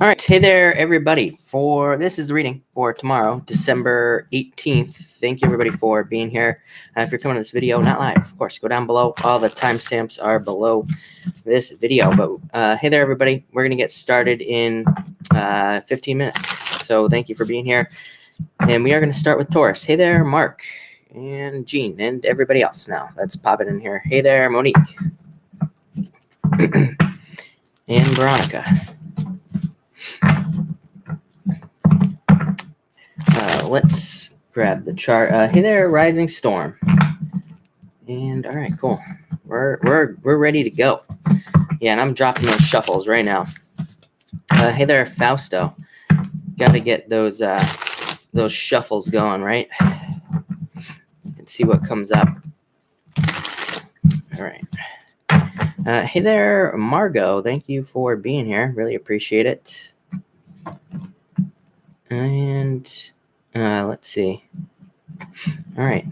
All right. Hey there, everybody. This is the reading for tomorrow, December 18th. Thank you, everybody, for being here. If you're coming to this video, not live, of course, go down below. All the timestamps are below this video. But hey there, everybody. We're going to get started in 15 minutes. So thank you for being here. And we are going to start with Taurus. Hey there, Mark and Jean and everybody else now. Let's pop it in here. Hey there, Monique. And Veronica. Let's grab the chart. Hey there, Rising Storm. And all right, cool. We're ready to go. Yeah, and I'm dropping those shuffles right now. Hey there, Fausto. Got to get those shuffles going, right? And see what comes up. All right. Hey there, Margot. Thank you for being here. Really appreciate it. And let's see. All right.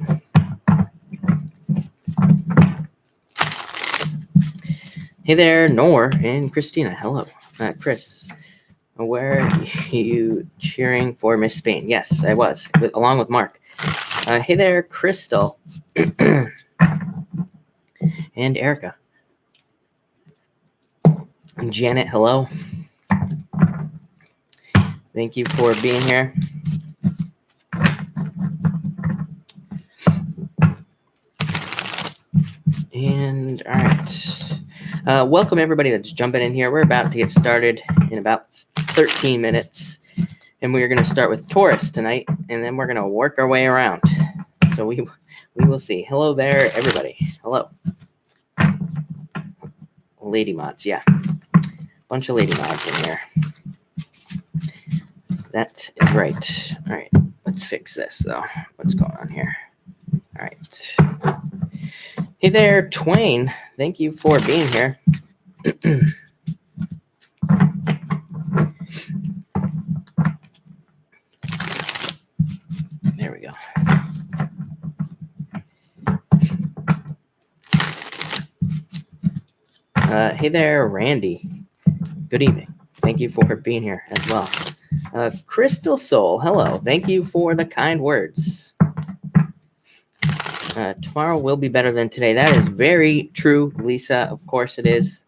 Hey there, Nor and Christina. Hello. Chris, where are you cheering for Miss Spain? Yes, I was, along with Mark. Hey there, Crystal. And Erica. And Janet, hello. Thank you for being here. And all right. Welcome everybody that's jumping in here. We're about to get started in about 13 minutes. And we're going to start with Taurus tonight. And then we're going to work our way around. So we will see. Hello there, everybody. Hello. Lady mods, yeah. Bunch of lady mods in here. That is right. All right, let's fix this, though. What's going on here? All right. Hey there, Twain. Thank you for being here. There we go. Hey there, Randy. Good evening. Thank you for being here as well. Crystal Soul, hello. Thank you for the kind words. Tomorrow will be better than today. That is very true, Lisa. Of course it is.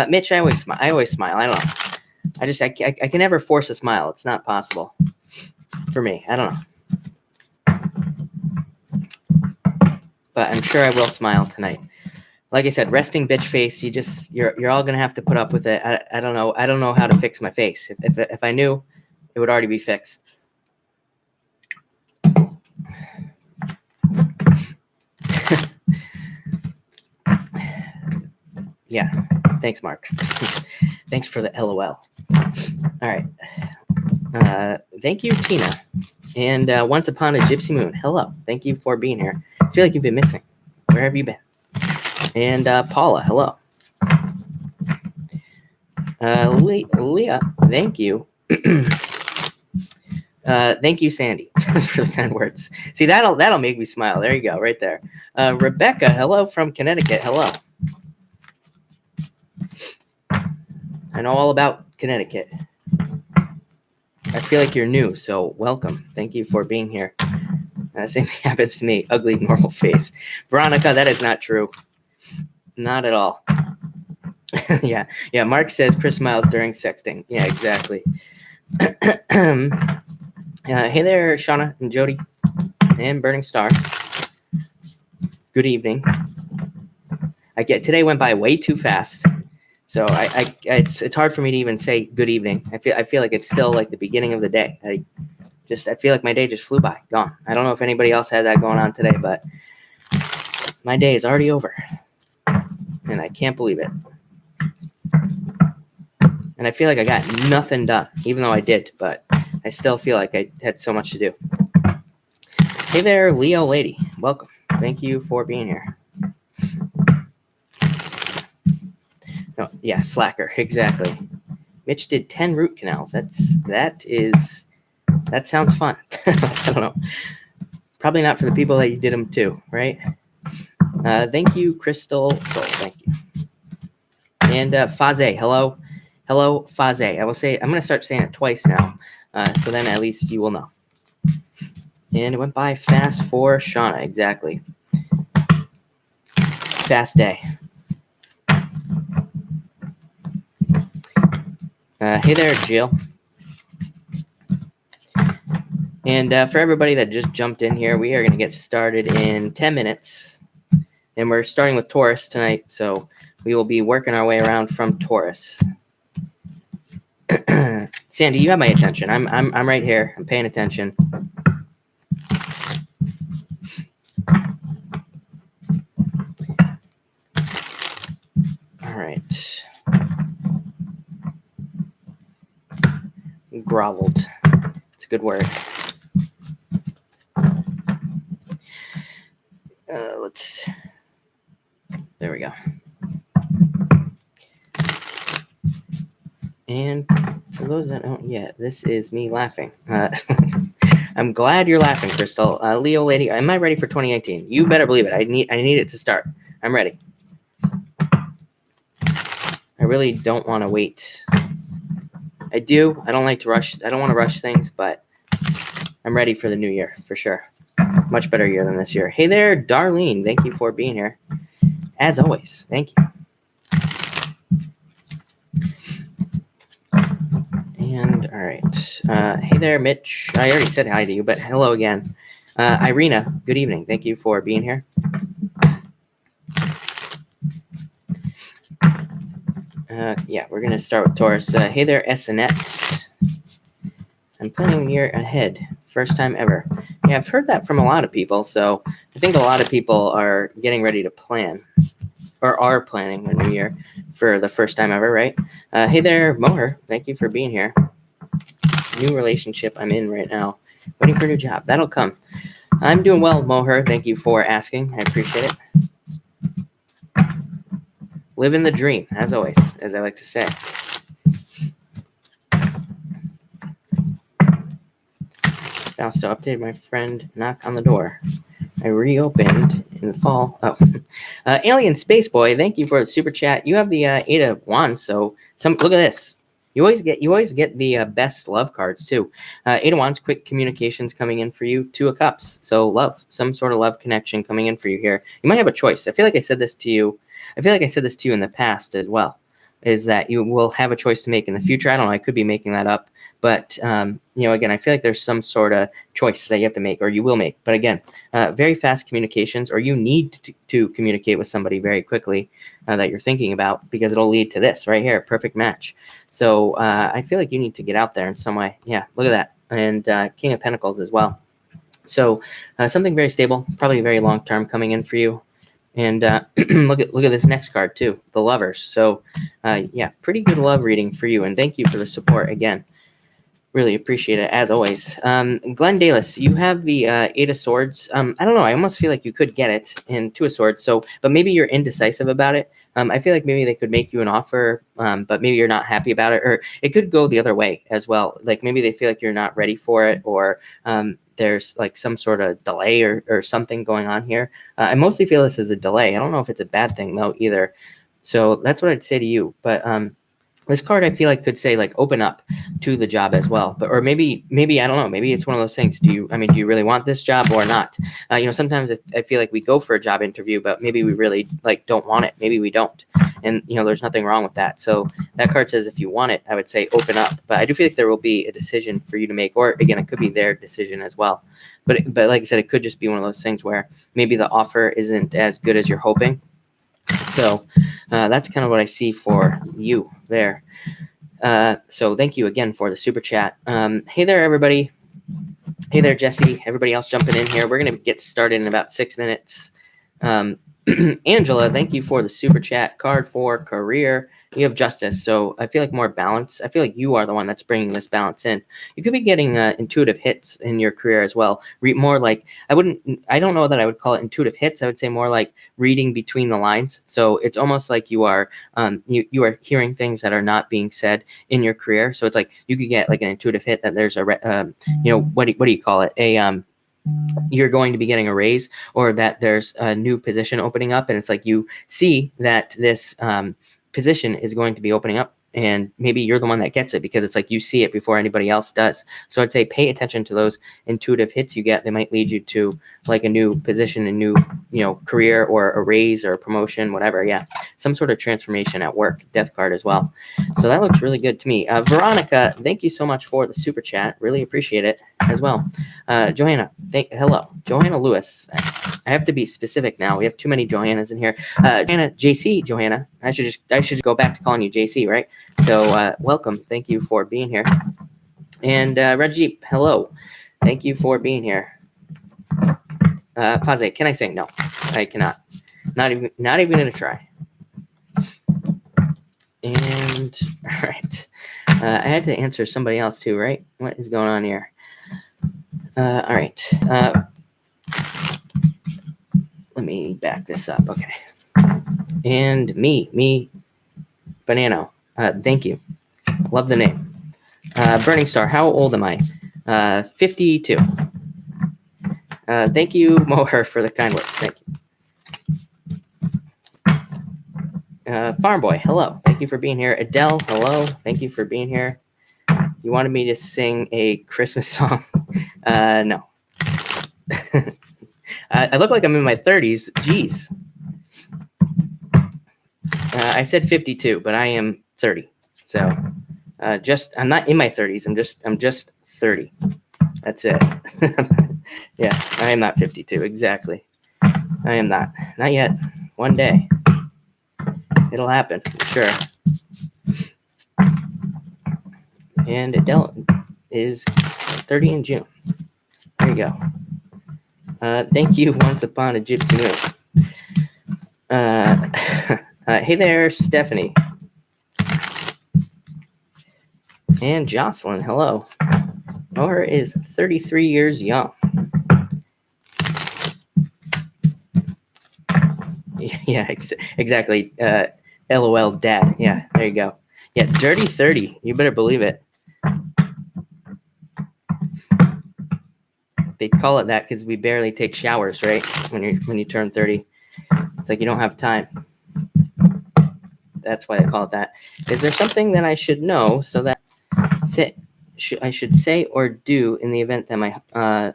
Mitch, I always smile. I don't know. I can never force a smile. It's not possible for me. I don't know. But I'm sure I will smile tonight. Like I said, resting bitch face. You're all gonna have to put up with it. I don't know. I don't know how to fix my face. If I knew, it would already be fixed. Yeah. Thanks, Mark. Thanks for the LOL. All right. Thank you, Tina. And Once Upon a Gypsy Moon. Hello. Thank you for being here. I feel like you've been missing. Where have you been? And Paula, hello. Leah, thank you. Thank you, Sandy, for the kind words. See, that'll make me smile. There you go, right there. Rebecca, hello from Connecticut. Hello. I know all about Connecticut. I feel like you're new, so welcome. Thank you for being here. Same thing happens to me. Ugly, normal face. Veronica, that is not true. Not at all. Yeah. Mark says Chris smiles during sexting. Yeah, exactly. Hey there, Shauna and Jody and Burning Star. Good evening. Today went by way too fast, so it's hard for me to even say good evening. I feel like it's still like the beginning of the day. I feel like my day just flew by, gone. I don't know if anybody else had that going on today, but my day is already over. And I can't believe it. And I feel like I got nothing done, even though I did, but I still feel like I had so much to do. Hey there, Leo Lady. Welcome. Thank you for being here. No, yeah, slacker. Exactly. Mitch did 10 root canals. That sounds fun. I don't know. Probably not for the people that you did them to, right? Thank you, Crystal Soul. Thank you. And Faze, hello. Hello, Faze. I'm going to start saying it twice now, so then at least you will know. And it went by fast for Shauna, exactly. Fast day. Hey there, Jill. And for everybody that just jumped in here, we are going to get started in 10 minutes. And we're starting with Taurus tonight, so we will be working our way around from Taurus. Sandy, you have my attention. I'm right here. I'm paying attention. All right. Groveled. It's a good word. There we go. And for those that don't yet, this is me laughing. I'm glad you're laughing, Crystal. Leo lady, am I ready for 2018? You better believe it. I need it to start. I'm ready. I really don't want to wait. I do. I don't like to rush. I don't want to rush things, but I'm ready for the new year for sure. Much better year than this year. Hey there, Darlene. Thank you for being here. As always, thank you. And all right. Hey there, Mitch. I already said hi to you, but hello again. Irina, good evening. Thank you for being here. Yeah, we're going to start with Taurus. Hey there, Essonette. I'm planning a year ahead. First time ever. Yeah, I've heard that from a lot of people. So I think a lot of people are getting ready to plan or are planning a new year for the first time ever, right? Hey there, Moher. Thank you for being here. New relationship I'm in right now. Waiting for a new job. That'll come. I'm doing well, Moher. Thank you for asking. I appreciate it. Living the dream, as always, as I like to say. Fausto updated my friend. Knock on the door. I reopened in the fall. Oh, Alien Space Boy, thank you for the super chat. You have the 8 of Wands, so look at this. You always get the best love cards too. 8 of Wands, quick communications coming in for you. 2 of Cups, so love, some sort of love connection coming in for you here. You might have a choice. I feel like I said this to you. I feel like I said this to you in the past as well. Is that you will have a choice to make in the future. I don't know. I could be making that up. But, again, I feel like there's some sort of choice that you have to make or you will make. But again, very fast communications, or you need to communicate with somebody very quickly that you're thinking about, because it'll lead to this right here. Perfect match. So I feel like you need to get out there in some way. Yeah, look at that. And King of Pentacles as well. So something very stable, probably very long term coming in for you. And look at this next card too, the Lovers. So yeah, pretty good love reading for you. And thank you for the support again. Really appreciate it, as always. Glenn Dalis, you have the 8 of Swords. I don't know. I almost feel like you could get it in 2 of Swords. So, but maybe you're indecisive about it. I feel like maybe they could make you an offer, but maybe you're not happy about it. Or it could go the other way as well. Like maybe they feel like you're not ready for it, or there's like some sort of delay or something going on here. I mostly feel this is a delay. I don't know if it's a bad thing, though, either. So that's what I'd say to you. But this card, I feel like, could say like open up to the job as well, but or maybe I don't know. Maybe it's one of those things. Do you really want this job or not? Sometimes I feel like we go for a job interview, but maybe we really like don't want it. Maybe we don't, and there's nothing wrong with that. So that card says if you want it, I would say open up. But I do feel like there will be a decision for you to make, or again, it could be their decision as well. But like I said, it could just be one of those things where maybe the offer isn't as good as you're hoping. So that's kind of what I see for you there. So thank you again for the super chat. Hey there, everybody. Hey there, Jesse. Everybody else jumping in here. We're going to get started in about 6 minutes. Angela, thank you for the super chat. Card for career. You have Justice. So I feel like more balance. I feel like you are the one that's bringing this balance in. You could be getting intuitive hits in your career as well. More like, I don't know that I would call it intuitive hits. I would say more like reading between the lines. So it's almost like you are you are hearing things that are not being said in your career. So it's like you could get like an intuitive hit that there's a what do you call it? You're going to be getting a raise, or that there's a new position opening up, and it's like you see that this position is going to be opening up and maybe you're the one that gets it because it's like you see it before anybody else does. So I'd say pay attention to those intuitive hits you get. They might lead you to like a new position, a new, career or a raise or a promotion, whatever. Yeah, some sort of transformation at work. Death card as well. So that looks really good to me. Veronica, thank you so much for the super chat. Really appreciate it as well. Johanna, hello. Johanna Lewis. I have to be specific now. We have too many Johannas in here. Johanna, JC, Johanna. I should just go back to calling you JC, right? So welcome. Thank you for being here. And Rajeep, hello. Thank you for being here. Faze, can I say no? I cannot. Not even gonna try. And all right. I had to answer somebody else too, right? What is going on here? All right. Let me back this up. Okay. And me, Banano. Thank you. Love the name. Burning Star, how old am I? 52. Thank you, Moher, for the kind words. Thank you. Farm Boy, hello. Thank you for being here. Adele, hello. Thank you for being here. You wanted me to sing a Christmas song? No. I look like I'm in my 30s. Jeez. I said 52, but I am 30. So I'm not in my 30s. I'm just 30. That's it. Yeah, I am not 52. Exactly. I am not. Not yet. One day. It'll happen, for sure. And Adele is 30 in June. There you go. Thank you, Once Upon a Gypsy Moon. Hey there, Stephanie. And Jocelyn, hello. Nora is 33 years young. Yeah, exactly. LOL, dad. Yeah, there you go. Yeah, dirty 30. You better believe it. They call it that because we barely take showers, right? When you turn 30, it's like you don't have time. That's why they call it that. Is there something that I should know so that I should say or do in the event that my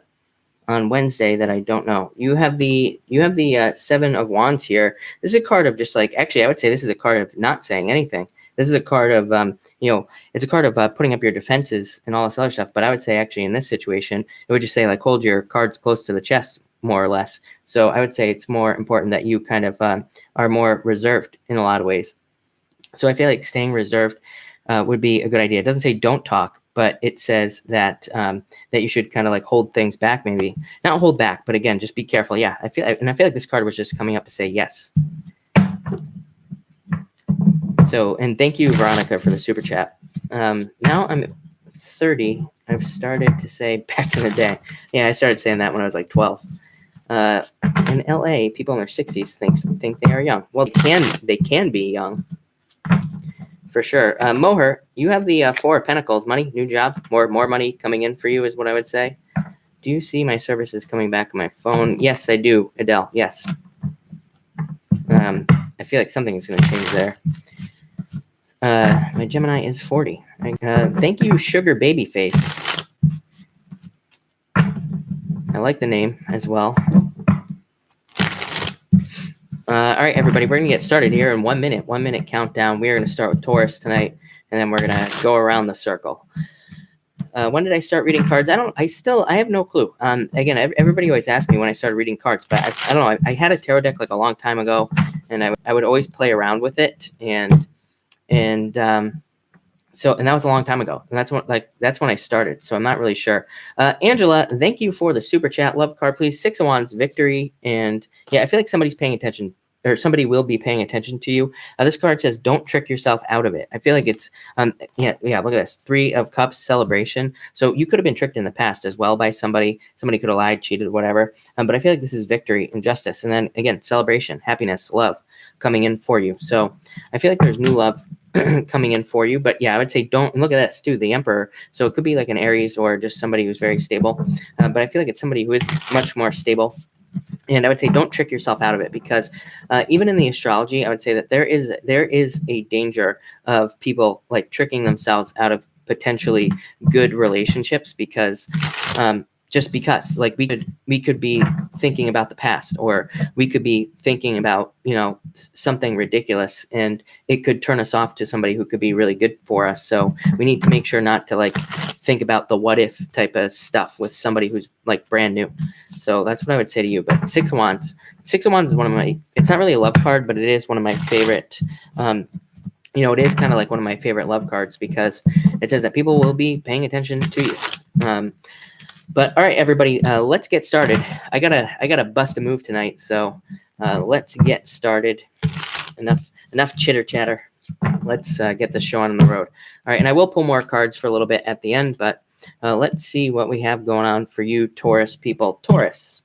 on Wednesday that I don't know? You have the Seven of Wands here. This is a card of just like, actually, I would say this is a card of not saying anything. This is a card of, it's a card of putting up your defenses and all this other stuff. But I would say actually in this situation, it would just say like, hold your cards close to the chest, more or less. So I would say it's more important that you kind of are more reserved in a lot of ways. So I feel like staying reserved would be a good idea. It doesn't say don't talk, but it says that that you should kind of like hold things back, maybe not hold back, but again, just be careful. Yeah, I feel like this card was just coming up to say yes. So, and thank you, Veronica, for the super chat. Now I'm 30. I've started to say back in the day. Yeah, I started saying that when I was like 12. In LA, people in their 60s think they are young. Well, they can be young. For sure. Moher, you have the Four of Pentacles, money, new job, more money coming in for you is what I would say. Do you see my services coming back on my phone? Yes, I do, Adele. Yes. I feel like something is going to change there. My Gemini is 40. Thank you, Sugar Babyface. I like the name as well. All right, everybody, we're going to get started here in 1 minute. 1 minute countdown. We're going to start with Taurus tonight, and then we're going to go around the circle. When did I start reading cards? I have no clue. Again, everybody always asks me when I started reading cards, but I don't know. I had a tarot deck like a long time ago, and I would always play around with it, and that was a long time ago, and that's when I started. So I'm not really sure. Angela, thank you for the super chat. Love card, please. Six of Wands, victory, and yeah, I feel like somebody's paying attention, or somebody will be paying attention to you. This card says, "Don't trick yourself out of it." I feel like it's yeah. Look at this, Three of Cups, celebration. So you could have been tricked in the past as well by somebody. Somebody could have lied, cheated, whatever. But I feel like this is victory and justice, and then again, celebration, happiness, love coming in for you. So I feel like there's new love coming in for you. But yeah, I would say don't look at this too, the Emperor. So it could be like an Aries or just somebody who's very stable. But I feel like it's somebody who is much more stable. And I would say don't trick yourself out of it, because even in the astrology, I would say that there is a danger of people like tricking themselves out of potentially good relationships, because just because like we could be thinking about the past, or we could be thinking about, you know, something ridiculous, and it could turn us off to somebody who could be really good for us. So we need to make sure not to like think about the what if type of stuff with somebody who's like brand new. So that's what I would say to you. But Six of Wands is one of my, it's not really a love card, but it is one of my favorite, you know, it is kind of like one of my favorite love cards, because it says that people will be paying attention to you. But all right, everybody, let's get started. I gotta bust a move tonight, so let's get started. Enough chitter chatter. Let's get the show on the road. All right, and I will pull more cards for a little bit at the end, but let's see what we have going on for you, Taurus people. Taurus.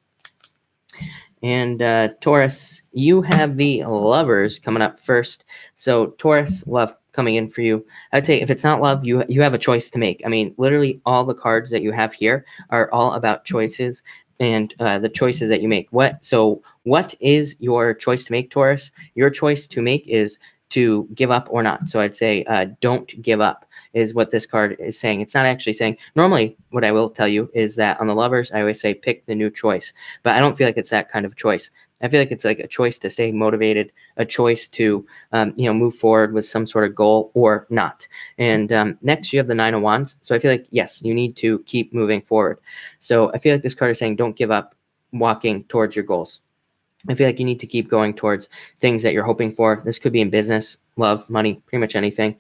And Taurus, you have the Lovers coming up first. So Taurus, love coming in for you. I'd say if it's not love, you have a choice to make. I mean, literally all the cards that you have here are all about choices, and the choices that you make. What is your choice to make, Taurus? Your choice to make is to give up or not. So I'd say don't give up is what this card is saying. It's not actually saying, normally what I will tell you is that on the Lovers, I always say pick the new choice, but I don't feel like it's that kind of choice. I feel like it's like a choice to stay motivated, a choice to, you know, move forward with some sort of goal or not. And next you have the Nine of Wands. So I feel like, yes, you need to keep moving forward. So I feel like this card is saying, don't give up walking towards your goals. I feel like you need to keep going towards things that you're hoping for. This could be in business, love, money, pretty much anything.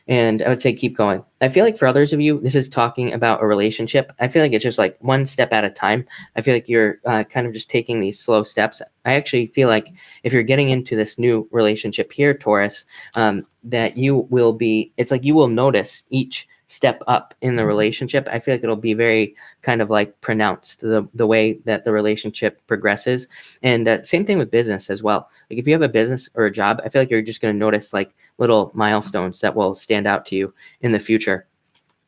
And I would say keep going. I feel like for others of you, this is talking about a relationship. I feel like it's just like one step at a time. I feel like you're kind of just taking these slow steps. I actually feel like if you're getting into this new relationship here, Taurus, that you will be, it's like you will notice each step up in the relationship. I feel like it'll be very kind of like pronounced, the way that the relationship progresses. And same thing with business as well. Like if you have a business or a job, I feel like you're just going to notice like little milestones that will stand out to you in the future.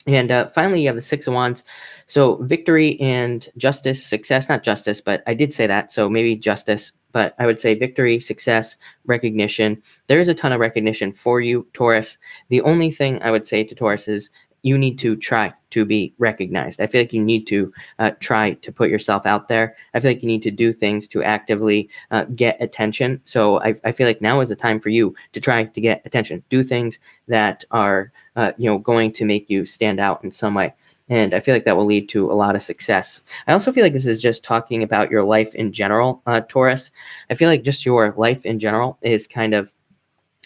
And finally, you have the Six of Wands. So victory and justice, success, not justice, but I did say that. So maybe justice, but I would say victory, success, recognition. There is a ton of recognition for you, Taurus. The only thing I would say to Taurus is you need to try to be recognized. I feel like you need to try to put yourself out there. I feel like you need to do things to actively get attention. So I feel like now is the time for you to try to get attention. Do things that are you know, going to make you stand out in some way. And I feel like that will lead to a lot of success. I also feel like this is just talking about your life in general, Taurus. I feel like just your life in general is kind of,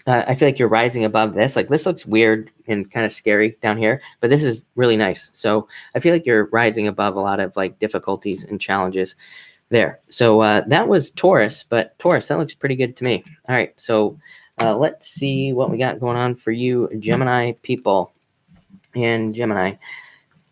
I feel like you're rising above this. Like this looks weird and kind of scary down here, but this is really nice. So I feel like you're rising above a lot of like difficulties and challenges there. So that was Taurus, but Taurus, that looks pretty good to me. All right. So let's see what we got going on for you, Gemini people. And Gemini,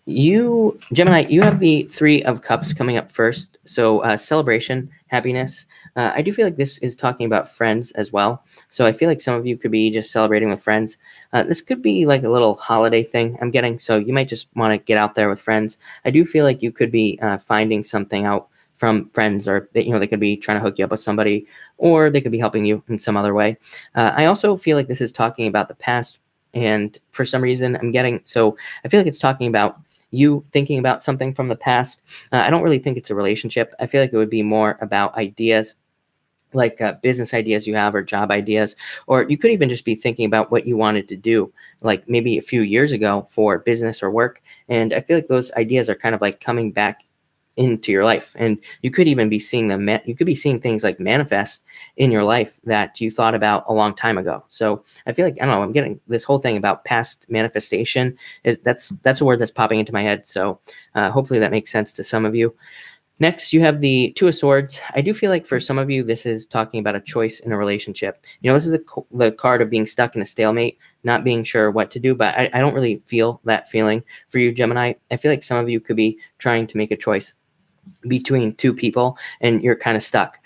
you have the Three of Cups coming up first. So celebration, happiness. I do feel like this is talking about friends as well. So I feel like some of you could be just celebrating with friends. This could be like a little holiday thing I'm getting. So you might just want to get out there with friends. I do feel like you could be finding something out from friends, or they, you know, they could be trying to hook you up with somebody, or they could be helping you in some other way. I also feel like this is talking about the past. And for some reason I'm getting, so I feel like it's talking about you thinking about something from the past. I don't really think it's a relationship. I feel like it would be more about ideas, like business ideas you have or job ideas, or you could even just be thinking about what you wanted to do, like maybe a few years ago for business or work. And I feel like those ideas are kind of like coming back into your life, and you could even be seeing them. You could be seeing things like manifest in your life that you thought about a long time ago. So I feel like, I don't know, I'm getting this whole thing about past manifestation is that's a word that's popping into my head. So hopefully that makes sense to some of you. Next, you have the Two of Swords. I do feel like for some of you, this is talking about a choice in a relationship. You know, this is the card of being stuck in a stalemate, not being sure what to do, but I don't really feel that feeling for you, Gemini. I feel like some of you could be trying to make a choice between two people and you're kind of stuck.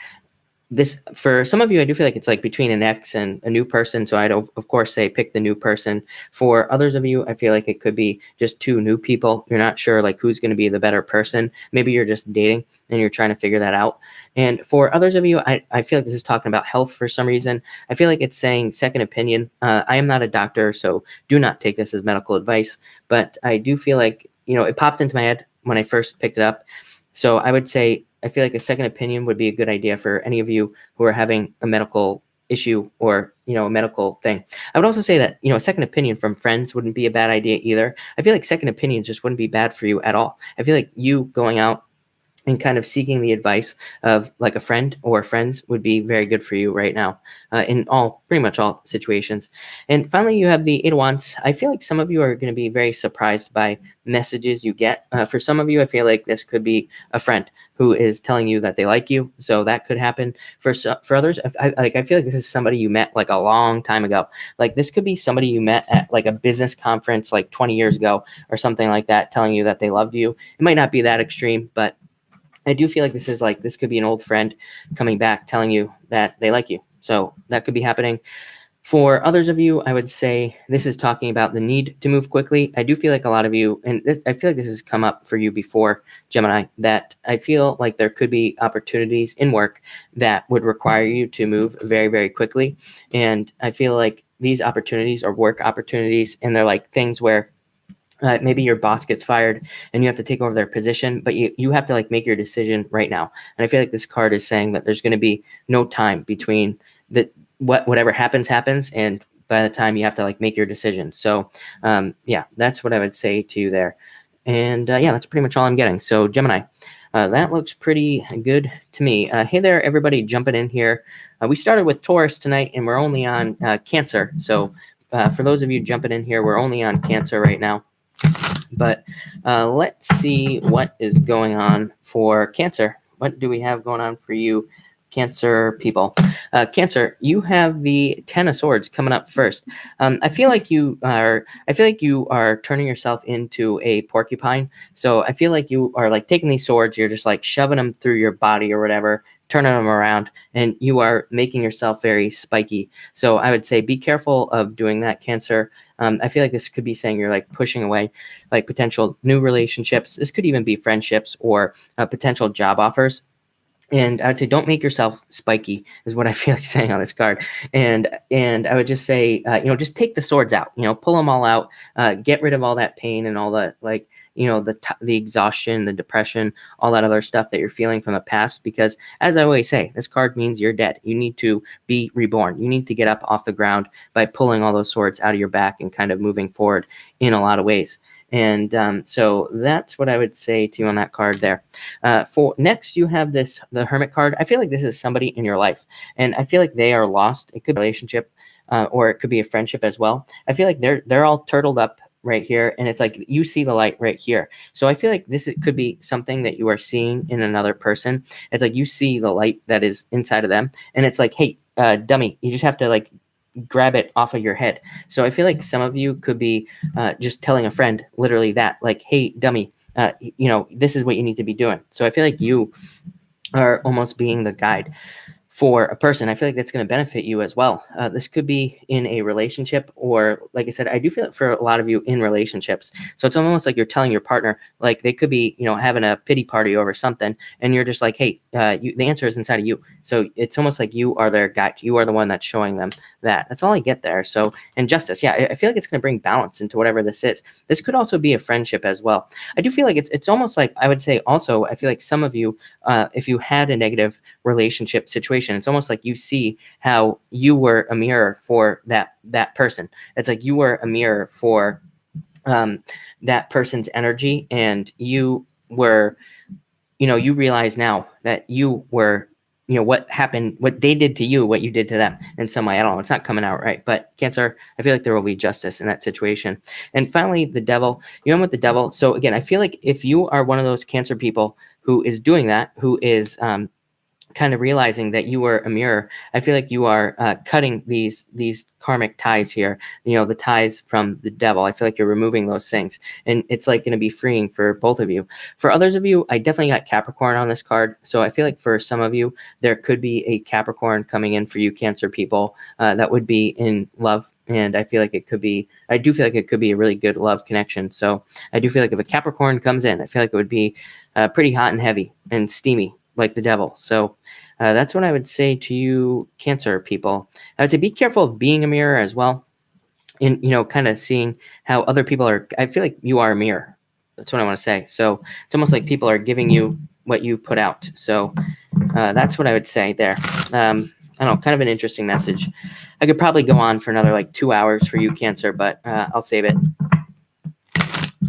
This, for some of you, I do feel like it's like between an ex and a new person. So I'd of course say pick the new person. For others of you, I feel like it could be just two new people. You're not sure like who's going to be the better person. Maybe you're just dating and you're trying to figure that out. And for others of you, I feel like this is talking about health for some reason. I feel like it's saying second opinion. I am not a doctor, so do not take this as medical advice, but I do feel like, it popped into my head when I first picked it up. So I would say, I feel like a second opinion would be a good idea for any of you who are having a medical issue or, a medical thing. I would also say that, a second opinion from friends wouldn't be a bad idea either. I feel like second opinions just wouldn't be bad for you at all. I feel like you going out and kind of seeking the advice of like a friend or friends would be very good for you right now in pretty much all situations. And finally, you have the Eight of Wands. I feel like some of you are going to be very surprised by messages you get. For some of you, I feel like this could be a friend who is telling you that they like you. So that could happen. For others, I feel like this is somebody you met like a long time ago. Like this could be somebody you met at like a business conference like 20 years ago or something like that, telling you that they loved you. It might not be that extreme, but I do feel like this could be an old friend coming back telling you that they like you. So that could be happening. For others of you, I would say this is talking about the need to move quickly. I do feel like a lot of you, and I feel like this has come up for you before, Gemini, that I feel like there could be opportunities in work that would require you to move very, very quickly. And I feel like these opportunities are work opportunities, and they're like things where maybe your boss gets fired and you have to take over their position, but you have to like make your decision right now. And I feel like this card is saying that there's going to be no time between whatever happens, and by the time you have to like make your decision. So yeah, that's what I would say to you there. And yeah, that's pretty much all I'm getting. So Gemini, that looks pretty good to me. Hey there, everybody jumping in here. We started with Taurus tonight and we're only on Cancer. So for those of you jumping in here, we're only on Cancer right now. But let's see what is going on for Cancer. What do we have going on for you, Cancer people? Cancer, you have the Ten of Swords coming up first. I feel like you are turning yourself into a porcupine. So I feel like you are like taking these swords, you're just like shoving them through your body or whatever, turning them around, and you are making yourself very spiky. So I would say be careful of doing that, Cancer. I feel like this could be saying you're like pushing away like potential new relationships. This could even be friendships or potential job offers. And I would say don't make yourself spiky is what I feel like saying on this card. And I would just say, just take the swords out, pull them all out, get rid of all that pain and all the like, the exhaustion, the depression, all that other stuff that you're feeling from the past. Because as I always say, this card means you're dead. You need to be reborn. You need to get up off the ground by pulling all those swords out of your back and kind of moving forward in a lot of ways. And so that's what I would say to you on that card there. For next, you have the Hermit card. I feel like this is somebody in your life, and I feel like they are lost. It could be a relationship, or it could be a friendship as well. I feel like they're all turtled up right here, and it's like you see the light right here. So I feel like it could be something that you are seeing in another person. It's like you see the light that is inside of them, and it's like, hey, dummy, you just have to like grab it off of your head. So I feel like some of you could be just telling a friend literally that, like, hey, dummy, this is what you need to be doing. So I feel like you are almost being the guide for a person. I feel like that's going to benefit you as well. This could be in a relationship, or like I said, I do feel it for a lot of you in relationships. So it's almost like you're telling your partner, like they could be, having a pity party over something, and you're just like, hey, the answer is inside of you. So it's almost like you are their guide. You are the one that's showing them that. That's all I get there. So, and justice, yeah, I feel like it's going to bring balance into whatever this is. This could also be a friendship as well. I do feel like it's almost like, I would say also, I feel like some of you, if you had a negative relationship situation, it's almost like you see how you were a mirror for that person. It's like you were a mirror for that person's energy, and you were, you realize now that you were, what happened, what they did to you, what you did to them in some way. I don't know, it's not coming out right, but Cancer, I feel like there will be justice in that situation. And finally, the Devil. You went with the Devil. So again, I feel like if you are one of those Cancer people who is doing that, who is kind of realizing that you were a mirror. I feel like you are cutting these karmic ties here, the ties from the devil. I feel like you're removing those things, and it's like going to be freeing for both of you. For others of you, I definitely got Capricorn on this card. So I feel like for some of you, there could be a Capricorn coming in for you Cancer people that would be in love. And I do feel like it could be a really good love connection. So I do feel like if a Capricorn comes in, I feel like it would be pretty hot and heavy and steamy like the devil. So that's what I would say to you Cancer people. I would say be careful of being a mirror as well. And, kind of seeing how other people are. I feel like you are a mirror. That's what I want to say. So it's almost like people are giving you what you put out. So that's what I would say there. I don't know, kind of an interesting message. I could probably go on for another like 2 hours for you Cancer, but I'll save it.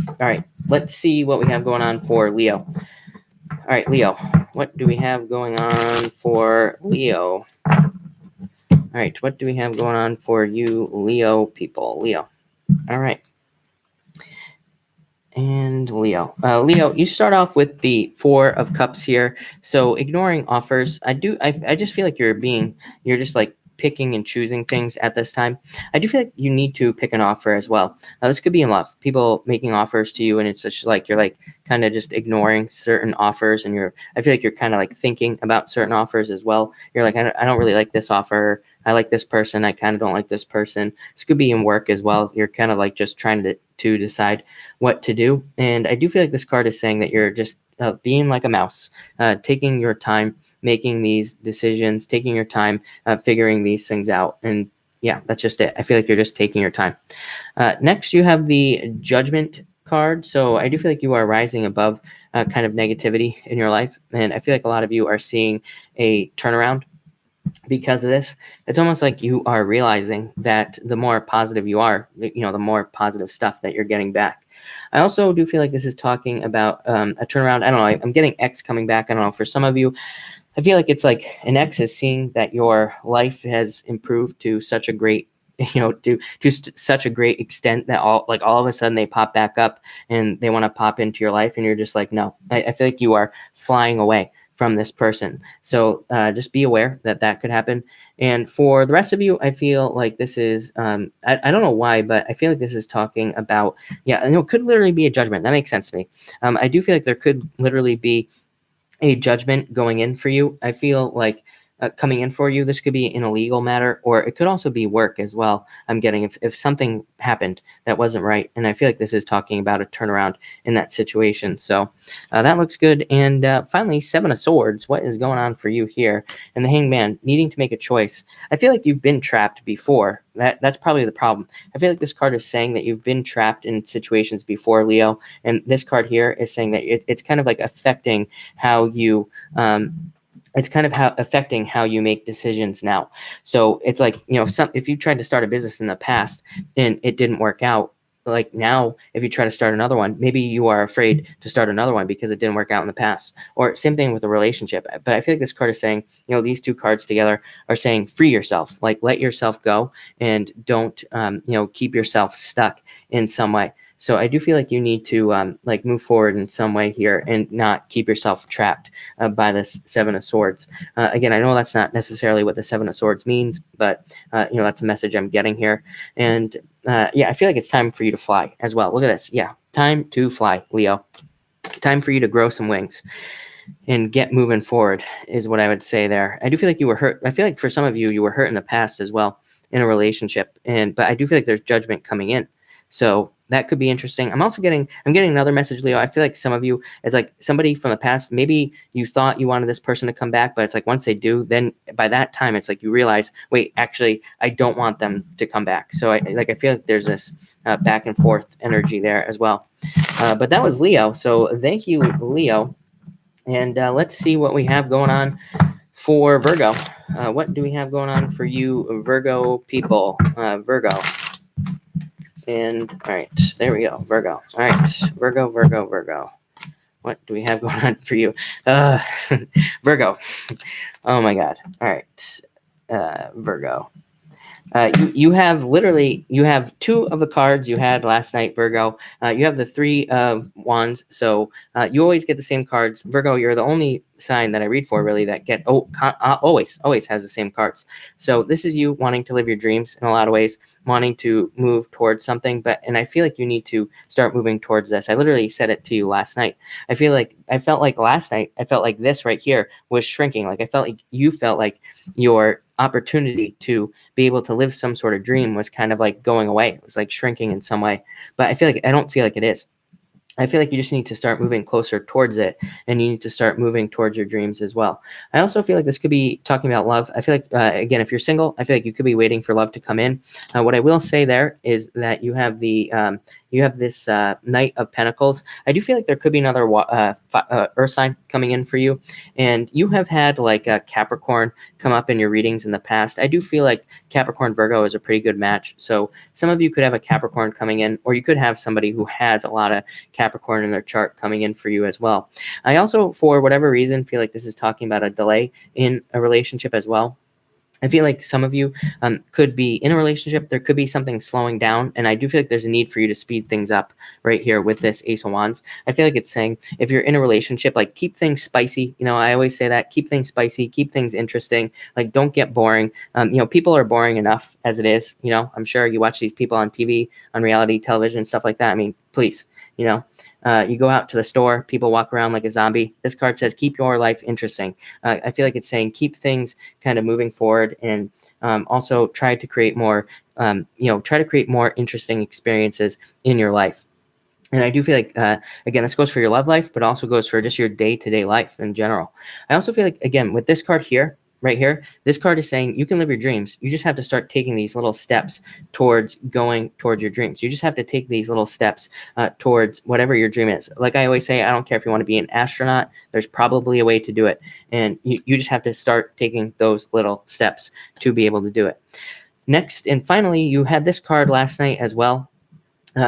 All right, let's see what we have going on for Leo. All right, Leo, what do we have going on for Leo? All right, what do we have going on for you Leo people? Leo. All right. And Leo. Leo, you start off with the 4 of Cups here. So ignoring offers. I just feel like you're just like picking and choosing things at this time. I do feel like you need to pick an offer as well. This could be in love. People making offers to you, and it's just like you're like kind of just ignoring certain offers, and I feel like you're kind of like thinking about certain offers as well. You're like, I don't really like this offer. I like this person. I kind of don't like this person. This could be in work as well. You're kind of like just trying to decide what to do. And I do feel like this card is saying that you're just being like a mouse, taking your time, making these decisions, taking your time, figuring these things out. And yeah, that's just it. I feel like you're just taking your time. Next, you have the Judgment card. So I do feel like you are rising above kind of negativity in your life. And I feel like a lot of you are seeing a turnaround because of this. It's almost like you are realizing that the more positive you are, the more positive stuff that you're getting back. I also do feel like this is talking about a turnaround. I don't know. I'm getting X coming back. I don't know. For some of you, I feel like it's like an X is seeing that your life has improved to such a great, to such a great extent that all of a sudden they pop back up and they want to pop into your life, and you're just like, no. I feel like you are flying away from this person. So just be aware that could happen. And for the rest of you, I feel like this is, I don't know why, but I feel like this is talking about, it could literally be a judgment. That makes sense to me. I do feel like there could literally be a judgment going in for you. I feel like coming in for you, this could be an illegal matter, or it could also be work as well. I'm getting if something happened that wasn't right, and I feel like this is talking about a turnaround in that situation. So that looks good. And finally, 7 of Swords. What is going on for you here? And the Hangman, needing to make a choice. I feel like you've been trapped before. That's probably the problem. I feel like this card is saying that you've been trapped in situations before, Leo. And this card here is saying that it's kind of like affecting how you affecting how you make decisions now. So it's like, if you tried to start a business in the past and it didn't work out, like now, if you try to start another one, maybe you are afraid to start another one because it didn't work out in the past. Or same thing with a relationship. But I feel like this card is saying, these two cards together are saying free yourself, like let yourself go and don't, keep yourself stuck in some way. So I do feel like you need to move forward in some way here and not keep yourself trapped by this 7 of Swords. Again, I know that's not necessarily what the 7 of Swords means, but that's a message I'm getting here. And I feel like it's time for you to fly as well. Look at this. Yeah, time to fly, Leo. Time for you to grow some wings and get moving forward is what I would say there. I do feel like you were hurt. I feel like for some of you, you were hurt in the past as well in a relationship. But I do feel like there's judgment coming in. So that could be interesting. I'm getting another message, Leo. I feel like some of you, it's like somebody from the past, maybe you thought you wanted this person to come back, but it's like once they do, then by that time, it's like you realize, wait, actually, I don't want them to come back. So I feel like there's this back and forth energy there as well. But that was Leo. So thank you, Leo. And let's see what we have going on for Virgo. What do we have going on for you, Virgo people? Virgo. And all right, there we go, Virgo. All right, Virgo. What do we have going on for you? Virgo. Oh my God. All right, Virgo. You have 2 of the cards you had last night, Virgo. You have the 3 of Wands, so you always get the same cards. Virgo, you're the only sign that I read for really that get always has the same cards. So this is you wanting to live your dreams in a lot of ways, wanting to move towards something, and I feel like you need to start moving towards this. I literally said it to you last night. I felt like last night, I felt like this right here was shrinking. Like I felt like you felt like your opportunity to be able to live some sort of dream was kind of like going away. It was like shrinking in some way, but I don't feel like it is. I feel like you just need to start moving closer towards it, and you need to start moving towards your dreams as well. I also feel like this could be talking about love. I feel like, again, if you're single, I feel like you could be waiting for love to come in. What I will say there is that you have this Knight of Pentacles. I do feel like there could be another Earth sign coming in for you, and you have had like a Capricorn come up in your readings in the past. I do feel like Capricorn Virgo is a pretty good match. So some of you could have a Capricorn coming in, or you could have somebody who has a lot of Capricorn in their chart coming in for you as well. I also, for whatever reason, feel like this is talking about a delay in a relationship as well. I feel like some of you could be in a relationship. There could be something slowing down. And I do feel like there's a need for you to speed things up right here with this Ace of Wands. I feel like it's saying if you're in a relationship, like keep things spicy. You know, I always say that, keep things spicy, keep things interesting. Like don't get boring. People are boring enough as it is. You know, I'm sure you watch these people on TV, on reality television, stuff like that. I mean, please, you go out to the store, people walk around like a zombie. This card says, keep your life interesting. I feel like it's saying, keep things kind of moving forward, and also try to create more interesting experiences in your life. And I do feel like, again, this goes for your love life, but also goes for just your day-to-day life in general. I also feel like, again, with this card here, right here, this card is saying you can live your dreams. You just have to start taking these little steps towards going towards your dreams. You just have to take these little steps towards whatever your dream is. Like I always say, I don't care if you want to be an astronaut. There's probably a way to do it. And you just have to start taking those little steps to be able to do it. Next, and finally, you had this card last night as well.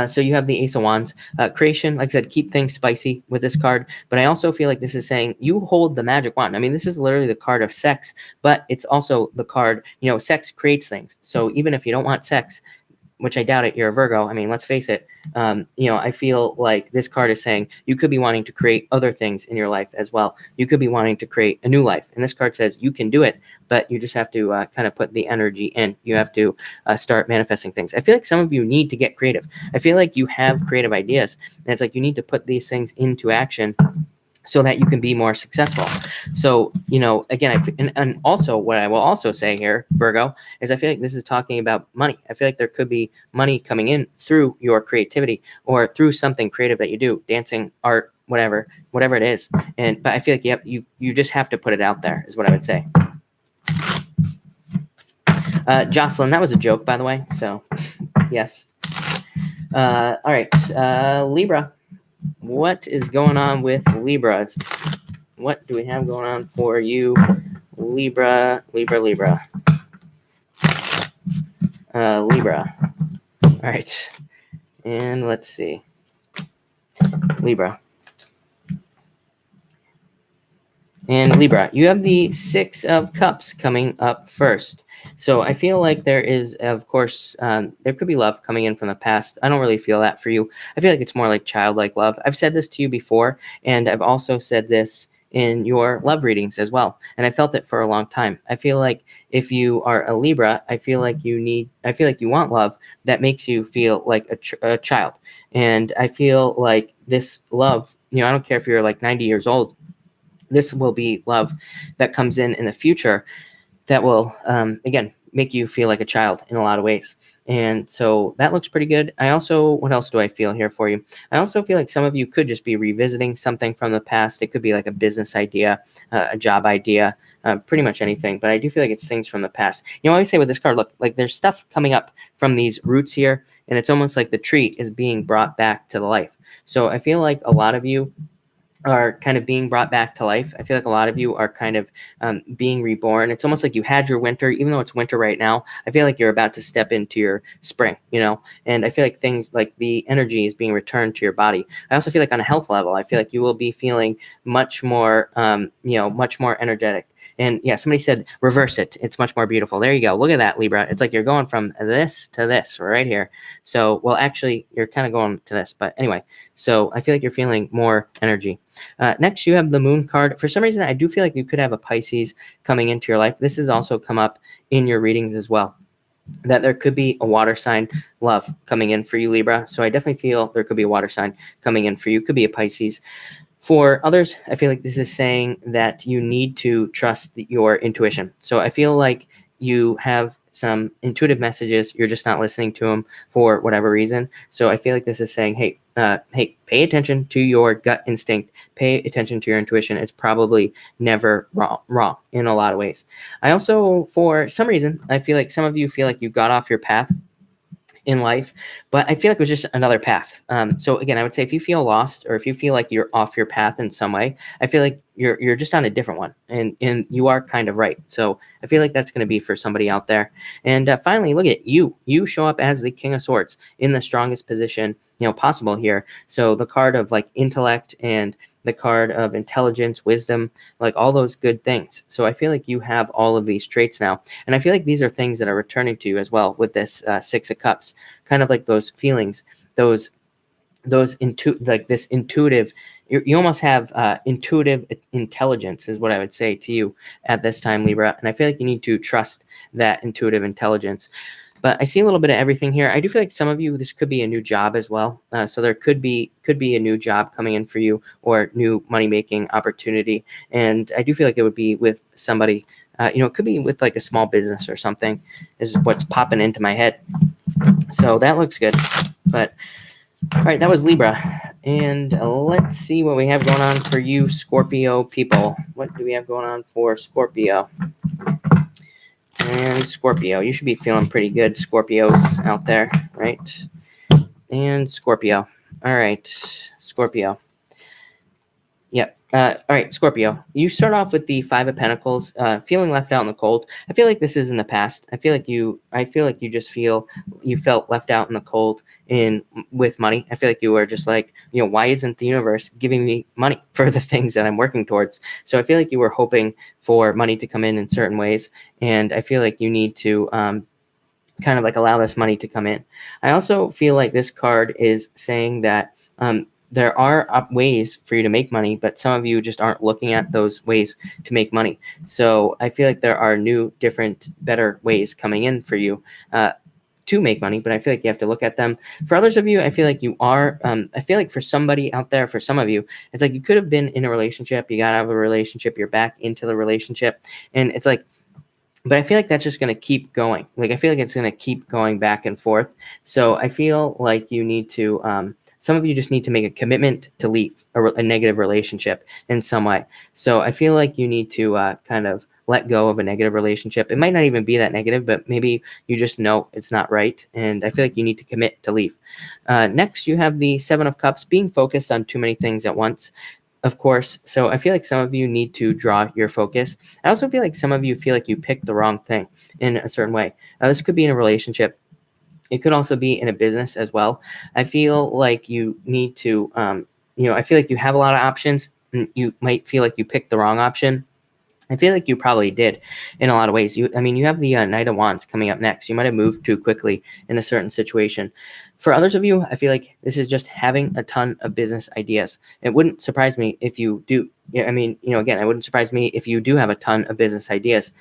So you have the Ace of Wands. Creation, like I said, keep things spicy with this card. But I also feel like this is saying you hold the magic wand. I mean, this is literally the card of sex, but it's also the card, sex creates things. So even if you don't want sex, which I doubt it, you're a Virgo. I mean, let's face it. I feel like this card is saying you could be wanting to create other things in your life as well. You could be wanting to create a new life. And this card says you can do it, but you just have to kind of put the energy in. You have to start manifesting things. I feel like some of you need to get creative. I feel like you have creative ideas, and it's like you need to put these things into action so that you can be more successful. So, again, and also what I will also say here, Virgo, is I feel like this is talking about money. I feel like there could be money coming in through your creativity or through something creative that you do, dancing, art, whatever it is. But I feel like you just have to put it out there is what I would say. Jocelyn, that was a joke, by the way. So, yes. All right. Libra. What is going on with Libra? What do we have going on for you, Libra? Libra. All right. And let's see. Libra. And Libra, you have the Six of Cups coming up first. So I feel like there is, of course, there could be love coming in from the past. I don't really feel that for you. I feel like it's more like childlike love. I've said this to you before, and I've also said this in your love readings as well. And I felt it for a long time. I feel like if you are a Libra, I feel like you want love that makes you feel like a child. And I feel like this love, I don't care if you're like 90 years old, this will be love that comes in the future that will, again, make you feel like a child in a lot of ways. And so that looks pretty good. What else do I feel here for you? I also feel like some of you could just be revisiting something from the past. It could be like a business idea, a job idea, pretty much anything. But I do feel like it's things from the past. I always say with this card, look, like there's stuff coming up from these roots here, and it's almost like the tree is being brought back to the life. So I feel like a lot of you are kind of being brought back to life. I feel like a lot of you are kind of being reborn. It's almost like you had your winter, even though it's winter right now. I feel like you're about to step into your spring, and I feel like things like the energy is being returned to your body. I also feel like on a health level, I feel like you will be feeling much more, much more energetic. And yeah, somebody said reverse it. It's much more beautiful. There you go. Look at that, Libra. It's like you're going from this to this right here. So, well, actually, you're kind of going to this. But anyway, so I feel like you're feeling more energy. Next, you have the moon card. For some reason, I do feel like you could have a Pisces coming into your life. This has also come up in your readings as well, that there could be a water sign love coming in for you, Libra. So I definitely feel there could be a water sign coming in for you. Could be a Pisces. For others, I feel like this is saying that you need to trust your intuition. So I feel like you have some intuitive messages. You're just not listening to them for whatever reason. So I feel like this is saying, hey, pay attention to your gut instinct. Pay attention to your intuition. It's probably never wrong in a lot of ways. I also, for some reason, I feel like some of you feel like you got off your path in life, but I feel like it was just another path. So again, I would say if you feel lost or if you feel like you're off your path in some way, I feel like you're just on a different one, and you are kind of right. So I feel like that's going to be for somebody out there. And finally, look at you. You show up as the King of Swords in the strongest position possible here. So the card of like intellect and the card of intelligence, wisdom, like all those good things. So I feel like you have all of these traits now. And I feel like these are things that are returning to you as well with this Six of Cups, kind of like those feelings, this intuitive, you almost have intuitive intelligence is what I would say to you at this time, Libra. And I feel like you need to trust that intuitive intelligence. But I see a little bit of everything here. I do feel like some of you, this could be a new job as well. So there could be a new job coming in for you or new money-making opportunity. And I do feel like it would be with somebody, it could be with like a small business or something is what's popping into my head. So that looks good. But all right, that was Libra. And let's see what we have going on for you, Scorpio people. What do we have going on for Scorpio? And Scorpio, you should be feeling pretty good, Scorpios out there, right? And Scorpio. All right, Scorpio. Yep. All right, Scorpio. You start off with the Five of Pentacles, feeling left out in the cold. I feel like this is in the past. I feel like you just feel you felt left out in the cold with money. I feel like you were just like, why isn't the universe giving me money for the things that I'm working towards? So I feel like you were hoping for money to come in certain ways, and I feel like you need to kind of like allow this money to come in. I also feel like this card is saying that there are ways for you to make money, but some of you just aren't looking at those ways to make money. So I feel like there are new, different, better ways coming in for you to make money, but I feel like you have to look at them. For others of you, I feel like you are, I feel like for somebody out there, for some of you, it's like you could have been in a relationship, you got out of a relationship, you're back into the relationship, and it's like, but I feel like that's just going to keep going. Like, I feel like it's going to keep going back and forth. So I feel like you need to, some of you just need to make a commitment to leave a negative relationship in some way. So I feel like you need to kind of let go of a negative relationship. It might not even be that negative, but maybe you just know it's not right. And I feel like you need to commit to leave. Next, you have the Seven of Cups, being focused on too many things at once. Of course. So I feel like some of you need to draw your focus. I also feel like some of you feel like you picked the wrong thing in a certain way. This could be in a relationship. It could also be in a business as well. I feel like you need to, I feel like you have a lot of options. And you might feel like you picked the wrong option. I feel like you probably did in a lot of ways. You have the Knight of Wands coming up next. You might have moved too quickly in a certain situation. For others of you, I feel like this is just having a ton of business ideas. It wouldn't surprise me if you do. Again, it wouldn't surprise me if you do have a ton of business ideas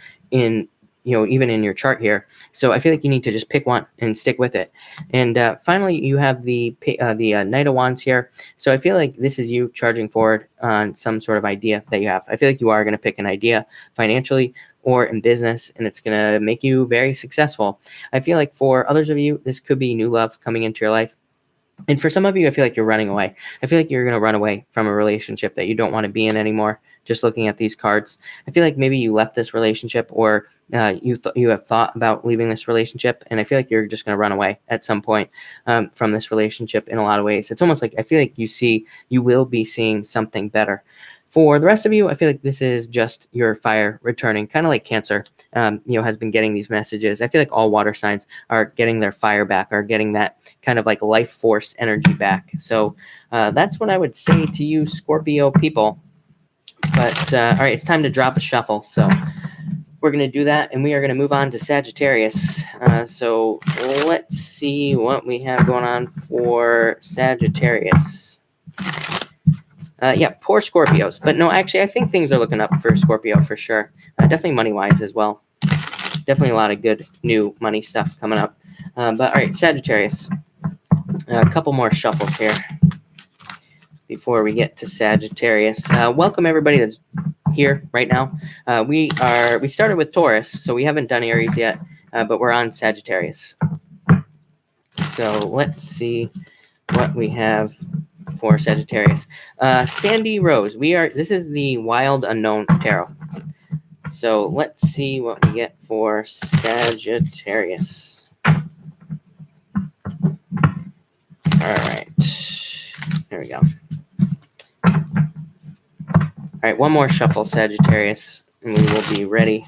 even in your chart here. So I feel like you need to just pick one and stick with it. And finally, you have the Knight of Wands here. So I feel like this is you charging forward on some sort of idea that you have. I feel like you are going to pick an idea financially or in business, and it's going to make you very successful. I feel like for others of you, this could be new love coming into your life. And for some of you, I feel like you're running away. I feel like you're going to run away from a relationship that you don't want to be in anymore. Just looking at these cards, I feel like maybe you left this relationship, or you have thought about leaving this relationship, and I feel like you're just going to run away at some point from this relationship in a lot of ways. It's almost like I feel like you will be seeing something better. For the rest of you, I feel like this is just your fire returning, kind of like Cancer, has been getting these messages. I feel like all water signs are getting their fire back, are getting that kind of like life force energy back. So that's what I would say to you, Scorpio people. But all right, it's time to drop a shuffle. So we're going to do that, and we are going to move on to Sagittarius. So let's see what we have going on for Sagittarius. Yeah, poor Scorpios. But no, actually, I think things are looking up for Scorpio for sure. Definitely money-wise as well. Definitely a lot of good new money stuff coming up. But all right, Sagittarius. A couple more shuffles here before we get to Sagittarius. Welcome everybody that's here right now. We started with Taurus, so we haven't done Aries yet, but we're on Sagittarius. So let's see what we have for Sagittarius. Sandy Rose. This is the Wild Unknown Tarot. So let's see what we get for Sagittarius. All right. There we go. All right, one more shuffle, Sagittarius, and we will be ready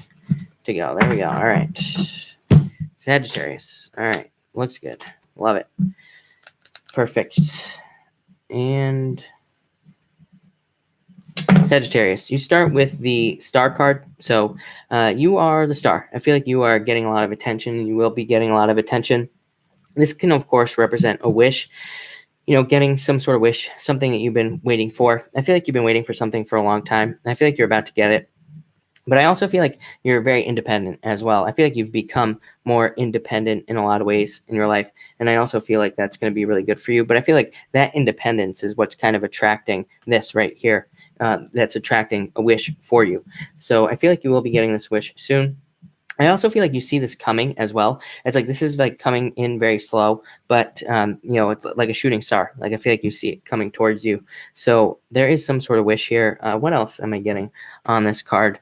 to go. There we go. All right. Sagittarius. All right. Looks good. Love it. Perfect. And Sagittarius, you start with the star card. So you are the star. I feel like you are getting a lot of attention. You will be getting a lot of attention. This can, of course, represent a wish. You know, getting some sort of wish, something that you've been waiting for. I feel like you've been waiting for something for a long time. I feel like you're about to get it. But I also feel like you're very independent as well. I feel like you've become more independent in a lot of ways in your life. And I also feel like that's going to be really good for you. But I feel like that independence is what's kind of attracting this right here. That's attracting a wish for you. So I feel like you will be getting this wish soon. I also feel like you see this coming as well. It's like this is like coming in very slow, but you know, it's like a shooting star. Like I feel like you see it coming towards you. So there is some sort of wish here. What else am I getting on this card?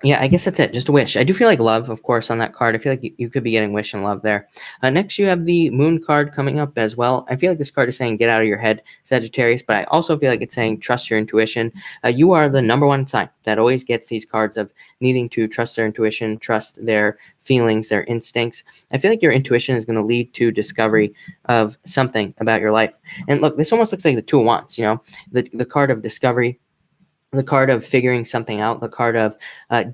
Yeah, I guess that's it. Just a wish. I do feel like love, of course, on that card. I feel like you could be getting wish and love there. Next, you have the moon card coming up as well. I feel like this card is saying get out of your head, Sagittarius, but I also feel like it's saying trust your intuition. You are the number one sign that always gets these cards of needing to trust their intuition, trust their feelings, their instincts. I feel like your intuition is going to lead to discovery of something about your life. And look, this almost looks like the Two of Wands, you know, the card of discovery, the card of figuring something out, the card of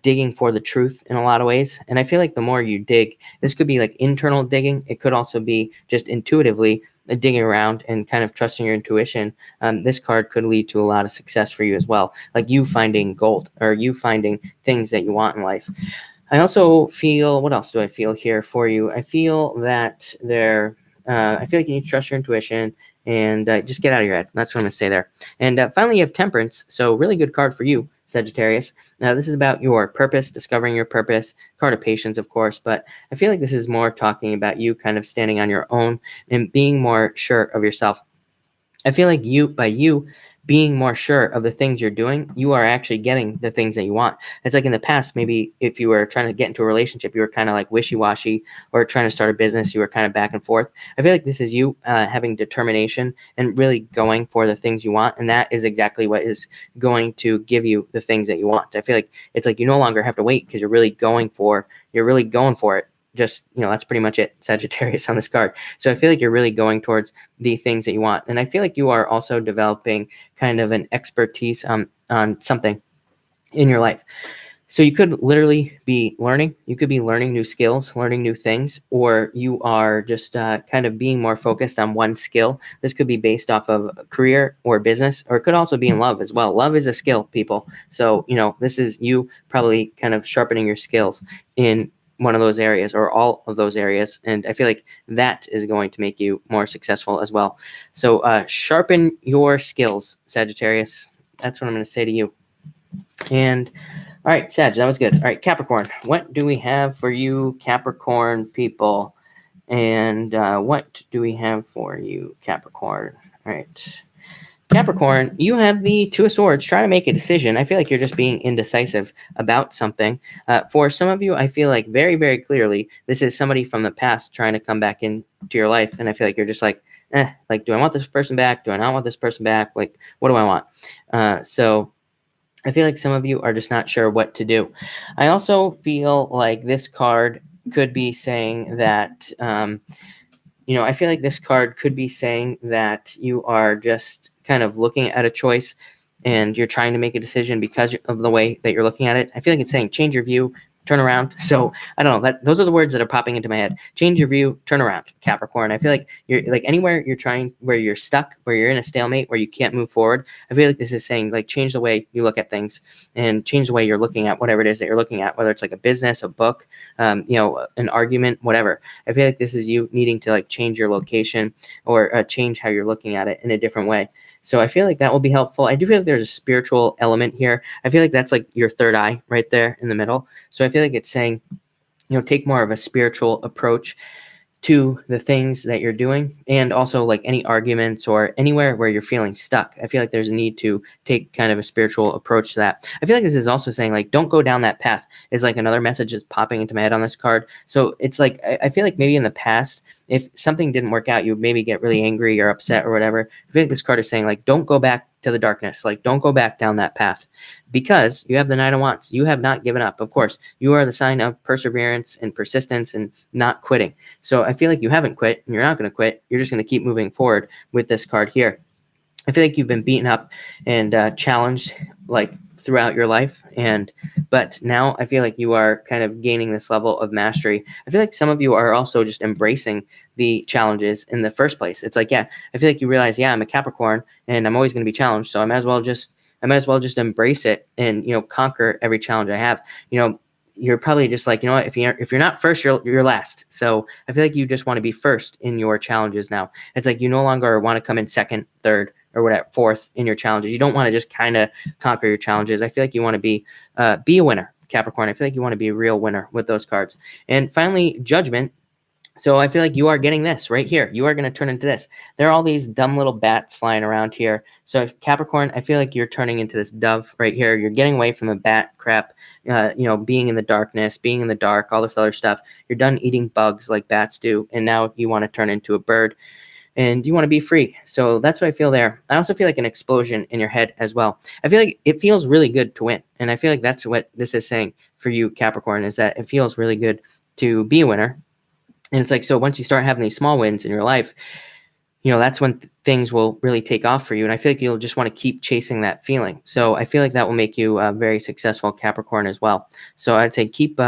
digging for the truth in a lot of ways. And I feel like the more you dig, this could be like internal digging. It could also be just intuitively digging around and kind of trusting your intuition. This card could lead to a lot of success for you as well, like you finding gold or you finding things that you want in life. I also feel, what else do I feel here for you? I feel that I feel like you need to trust your intuition and just get out of your head. That's what I'm going to say there. And finally, you have Temperance. So really good card for you, Sagittarius. Now, this is about your purpose, discovering your purpose, card of patience, of course. But I feel like this is more talking about you kind of standing on your own and being more sure of yourself. I feel like by you being more sure of the things you're doing, you are actually getting the things that you want. It's like in the past, maybe if you were trying to get into a relationship, you were kind of like wishy-washy, or trying to start a business, you were kind of back and forth. I feel like this is you having determination and really going for the things you want. And that is exactly what is going to give you the things that you want. I feel like it's like you no longer have to wait because you're really going for it. Just, you know, that's pretty much it, Sagittarius, on this card. So I feel like you're really going towards the things that you want. And I feel like you are also developing kind of an expertise on something in your life. So you could literally be learning. You could be learning new skills, learning new things, or you are just kind of being more focused on one skill. This could be based off of career or business, or it could also be in love as well. Love is a skill, people. So, you know, this is you probably kind of sharpening your skills in one of those areas or all of those areas. And I feel like that is going to make you more successful as well. So sharpen your skills, Sagittarius. That's what I'm going to say to you. And all right, Sag, that was good. All right, Capricorn, what do we have for you, Capricorn people? And what do we have for you, Capricorn? All right. Capricorn, you have the Two of Swords. Try to make a decision. I feel like you're just being indecisive about something. For some of you, I feel like very, very clearly, this is somebody from the past trying to come back into your life. And I feel like you're just like, like, do I want this person back? Do I not want this person back? Like, what do I want? So I feel like some of you are just not sure what to do. I also feel like this card could be saying that, you know, I feel like this card could be saying that you are just kind of looking at a choice and you're trying to make a decision because of the way that you're looking at it. I feel like it's saying change your view, turn around. So I don't know, those are the words that are popping into my head. Change your view, turn around, Capricorn. I feel like you're like anywhere you're trying, where you're stuck, where you're in a stalemate, where you can't move forward. I feel like this is saying like change the way you look at things and change the way you're looking at whatever it is that you're looking at, whether it's like a business, a book, an argument, whatever. I feel like this is you needing to like change your location or change how you're looking at it in a different way. So I feel like that will be helpful. I do feel like there's a spiritual element here. I feel like that's like your third eye right there in the middle. So I feel like it's saying, take more of a spiritual approach to the things that you're doing, and also like any arguments or anywhere where you're feeling stuck. I feel like there's a need to take kind of a spiritual approach to that. I feel like this is also saying like, don't go down that path, is like another message that's popping into my head on this card. So it's like, I feel like maybe in the past, if something didn't work out, you would maybe get really angry or upset or whatever. I feel like this card is saying like, don't go back to the darkness. Like, don't go back down that path, because you have the Knight of Wands. You have not given up. Of course, you are the sign of perseverance and persistence and not quitting. So I feel like you haven't quit, and you're not going to quit. You're just going to keep moving forward with this card here. I feel like you've been beaten up and challenged like throughout your life, but now I feel like you are kind of gaining this level of mastery. I feel like some of you are also just embracing the challenges in the first place. It's like, yeah, I feel like you realize, yeah, I'm a Capricorn and I'm always going to be challenged, so I might as well just embrace it and conquer every challenge I have. You're probably just like, what, if you're not first, you're last. So I feel like you just want to be first in your challenges now. It's like you no longer want to come in second, third, or whatever, fourth in your challenges. You don't want to just kind of conquer your challenges. I feel like you want to be a winner, Capricorn. I feel like you want to be a real winner with those cards. And finally, Judgment. So I feel like you are getting this right here. You are going to turn into this. There are all these dumb little bats flying around here. So if Capricorn, I feel like you're turning into this dove right here. You're getting away from the bat crap, being in the darkness, being in the dark, all this other stuff. You're done eating bugs like bats do. And now you want to turn into a bird. And you want to be free. So that's what I feel there. I also feel like an explosion in your head as well. I feel like it feels really good to win. And I feel like that's what this is saying for you, Capricorn, is that it feels really good to be a winner. And it's like, so once you start having these small wins in your life, that's when things will really take off for you. And I feel like you'll just want to keep chasing that feeling. So I feel like that will make you a very successful Capricorn as well. So I'd say keep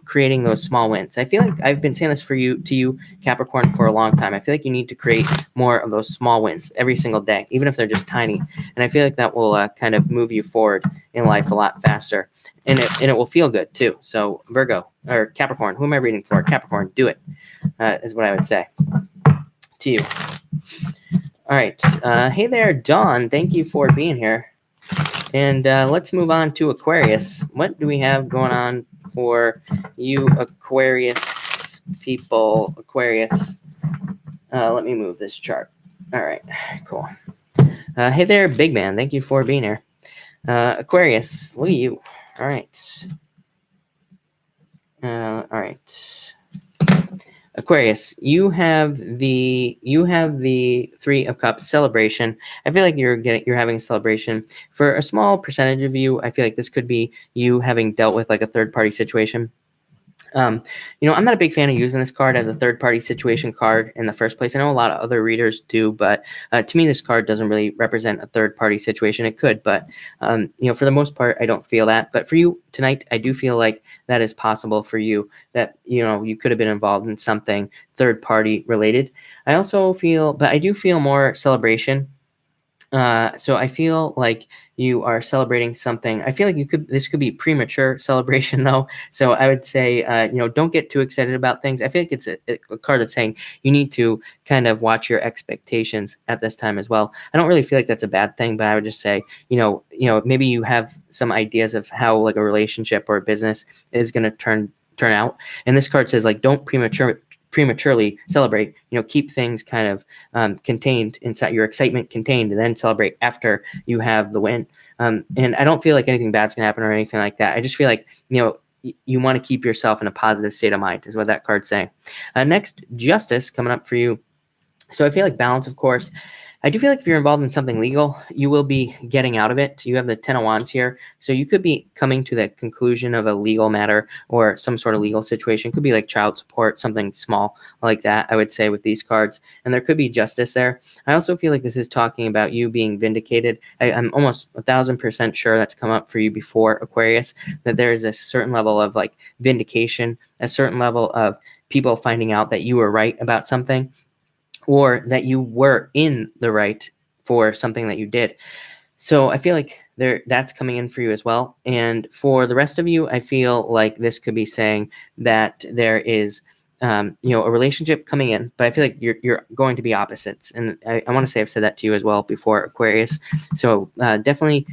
creating those small wins. I feel like I've been saying this to you, Capricorn, for a long time. I feel like you need to create more of those small wins every single day, even if they're just tiny. And I feel like that will kind of move you forward in life a lot faster. And it will feel good too. So Virgo or Capricorn, who am I reading for? Capricorn, do it, is what I would say to you. All right. Hey there, Dawn. Thank you for being here. And let's move on to Aquarius. What do we have going on for you, Aquarius people? Aquarius. Let me move this chart. All right. Cool. Hey there, big man. Thank you for being here. Aquarius, look at you. All right. All right. Aquarius, you have the Three of Cups celebration. I feel like you're having a celebration. For a small percentage of you, I feel like this could be you having dealt with like a third-party situation. I'm not a big fan of using this card as a third-party situation card in the first place. I know a lot of other readers do, but to me, this card doesn't really represent a third-party situation. It could, but for the most part, I don't feel that. But for you tonight, I do feel like that is possible for you, that you could have been involved in something third-party related. I do feel more celebration. So I feel like you are celebrating something. I feel like this could be premature celebration though. So I would say, don't get too excited about things. I feel like it's a card that's saying you need to kind of watch your expectations at this time as well. I don't really feel like that's a bad thing, but I would just say, maybe you have some ideas of how like a relationship or a business is going to turn out. And this card says like, don't prematurely celebrate, keep things kind of contained inside, your excitement contained, and then celebrate after you have the win. And I don't feel like anything bad's gonna happen or anything like that. I just feel like, you want to keep yourself in a positive state of mind is what that card's saying. Next, Justice coming up for you. So I feel like balance, of course. I do feel like if you're involved in something legal, you will be getting out of it. You have the 10 of Wands here. So you could be coming to the conclusion of a legal matter or some sort of legal situation. It could be like child support, something small like that, I would say, with these cards. And there could be justice there. I also feel like this is talking about you being vindicated. I'm almost 1,000% sure that's come up for you before, Aquarius, that there is a certain level of like vindication, a certain level of people finding out that you were right about something, or that you were in the right for something that you did. So I feel like that's coming in for you as well. And for the rest of you, I feel like this could be saying that there is, a relationship coming in, but I feel like you're going to be opposites. And I want to say I've said that to you as well before, Aquarius. So definitely,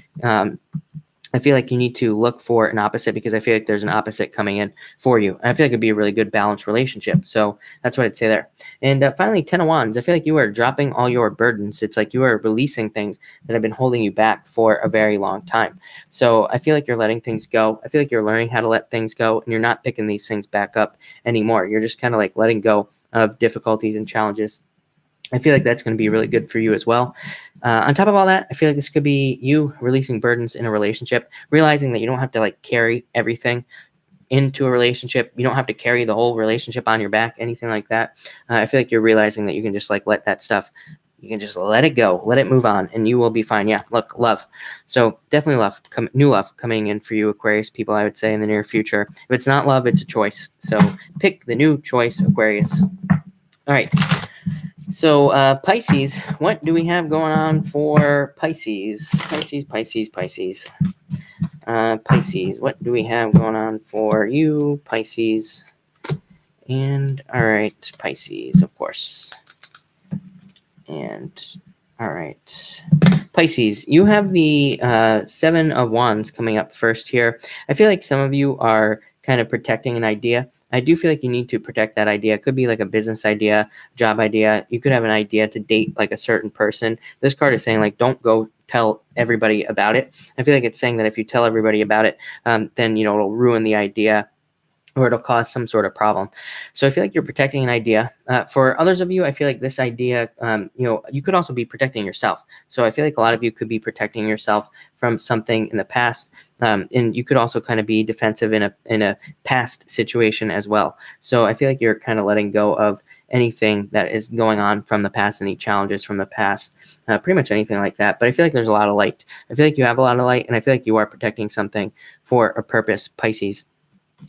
I feel like you need to look for an opposite, because I feel like there's an opposite coming in for you. And I feel like it'd be a really good balanced relationship. So that's what I'd say there. And finally, 10 of Wands. I feel like you are dropping all your burdens. It's like you are releasing things that have been holding you back for a very long time. So I feel like you're letting things go. I feel like you're learning how to let things go, and you're not picking these things back up anymore. You're just kind of like letting go of difficulties and challenges. I feel like that's going to be really good for you as well. On top of all that, I feel like this could be you releasing burdens in a relationship, realizing that you don't have to like carry everything into a relationship. You don't have to carry the whole relationship on your back, anything like that. I feel like you're realizing that you can just like let that stuff, you can just let it go, let it move on, and you will be fine. Yeah, look, love. So definitely love, new love coming in for you, Aquarius people, I would say, in the near future. If it's not love, it's a choice. So pick the new choice, Aquarius. All right. So Pisces, what do we have going on for Pisces? Pisces, what do we have going on for you, Pisces? And all right, Pisces, of course. And all right, Pisces, you have the 7 of Wands coming up first here. I feel like some of you are kind of protecting an idea. I do feel like you need to protect that idea. It could be like a business idea, job idea. You could have an idea to date like a certain person. This card is saying like, don't go tell everybody about it. I feel like it's saying that if you tell everybody about it, then, it'll ruin the idea, or it'll cause some sort of problem. So I feel like you're protecting an idea. For others of you, I feel like this idea, you could also be protecting yourself. So I feel like a lot of you could be protecting yourself from something in the past. And you could also kind of be defensive in a past situation as well. So I feel like you're kind of letting go of anything that is going on from the past, any challenges from the past, pretty much anything like that. But I feel like there's a lot of light. I feel like you have a lot of light, and I feel like you are protecting something for a purpose, Pisces.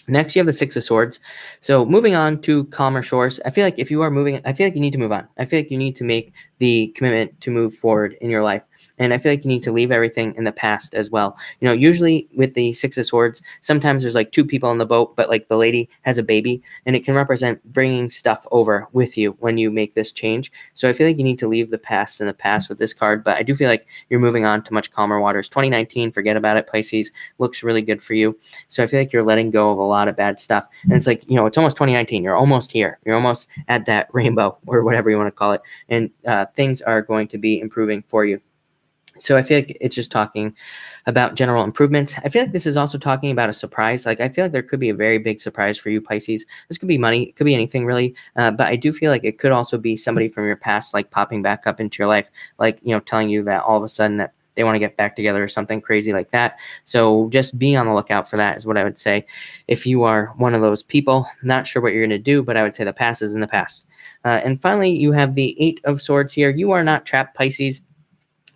Next, you have the 6 of Swords. So moving on to calmer shores. I feel like if you are moving, I feel like you need to move on. I feel like you need to make the commitment to move forward in your life. And I feel like you need to leave everything in the past as well. Usually with the 6 of Swords, sometimes there's like 2 people in the boat, but like the lady has a baby, and it can represent bringing stuff over with you when you make this change. So I feel like you need to leave the past in the past with this card, but I do feel like you're moving on to much calmer waters. 2019, forget about it, Pisces. Looks really good for you. So I feel like you're letting go of a lot of bad stuff. And it's like, it's almost 2019. You're almost here. You're almost at that rainbow, or whatever you want to call it. And things are going to be improving for you. So I feel like it's just talking about general improvements. I feel like this is also talking about a surprise. Like, I feel like there could be a very big surprise for you, Pisces. This could be money. It could be anything, really. But I do feel like it could also be somebody from your past, like popping back up into your life, like, telling you that all of a sudden that they want to get back together or something crazy like that. So just be on the lookout for that is what I would say. If you are one of those people, not sure what you're going to do, but I would say the past is in the past. And finally, you have the 8 of Swords here. You are not trapped, Pisces.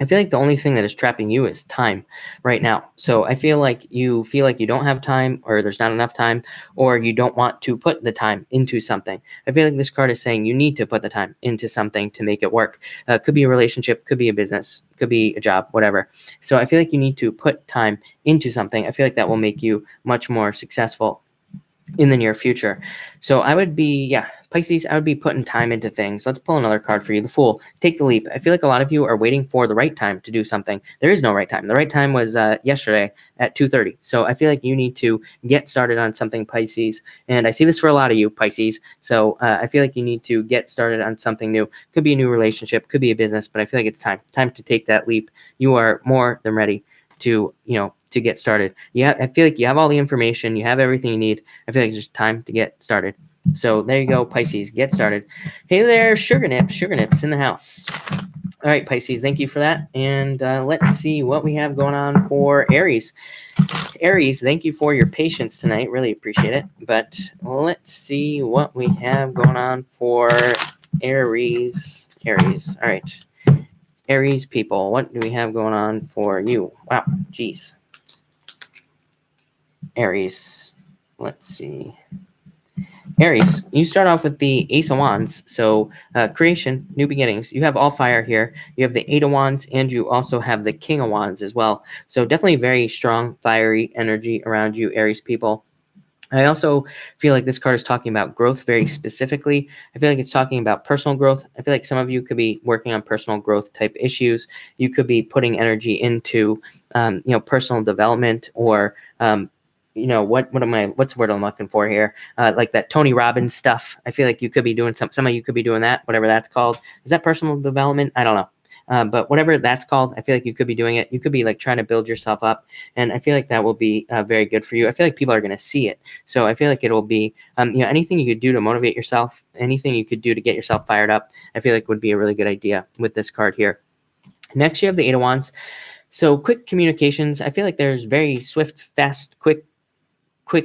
I feel like the only thing that is trapping you is time right now. So I feel like you don't have time, or there's not enough time, or you don't want to put the time into something. I feel like this card is saying you need to put the time into something to make it work. Could be a relationship, could be a business, could be a job, whatever. So I feel like you need to put time into something. I feel like that will make you much more successful in the near future. So I would be, Pisces, I would be putting time into things. Let's pull another card for you. The Fool. Take the leap. I feel like a lot of you are waiting for the right time to do something. There is no right time. The right time was yesterday at 2:30. So I feel like you need to get started on something, Pisces. And I see this for a lot of you, Pisces. So I feel like you need to get started on something new. Could be a new relationship, could be a business, but I feel like it's time to take that leap. You are more than ready to get started. I feel like you have all the information, you have everything you need. I feel like it's just time to get started. So there you go, Pisces, get started. Hey there, Sugar Nips in the house. All right, Pisces, thank you for that. And let's see what we have going on for Aries. Aries, thank you for your patience tonight. Really appreciate it. But let's see what we have going on for Aries. Aries. All right. Aries people, what do we have going on for you? Wow, geez. Aries. Let's see. Aries, you start off with the Ace of Wands. So creation, new beginnings. You have all fire here. You have the Eight of Wands, and you also have the King of Wands as well. So definitely very strong, fiery energy around you, Aries people. I also feel like this card is talking about growth very specifically. I feel like it's talking about personal growth. I feel like some of you could be working on personal growth type issues. You could be putting energy into, personal development or, what's the word I'm looking for here? Like that Tony Robbins stuff. I feel like you could be doing some of you could be doing that, whatever that's called. Is that personal development? I don't know. But whatever that's called, I feel like you could be doing it. You could be like trying to build yourself up. And I feel like that will be very good for you. I feel like people are going to see it. So I feel like it'll be, anything you could do to motivate yourself, anything you could do to get yourself fired up, I feel like would be a really good idea with this card here. Next, you have the Eight of Wands. So quick communications. I feel like there's very swift, fast, quick,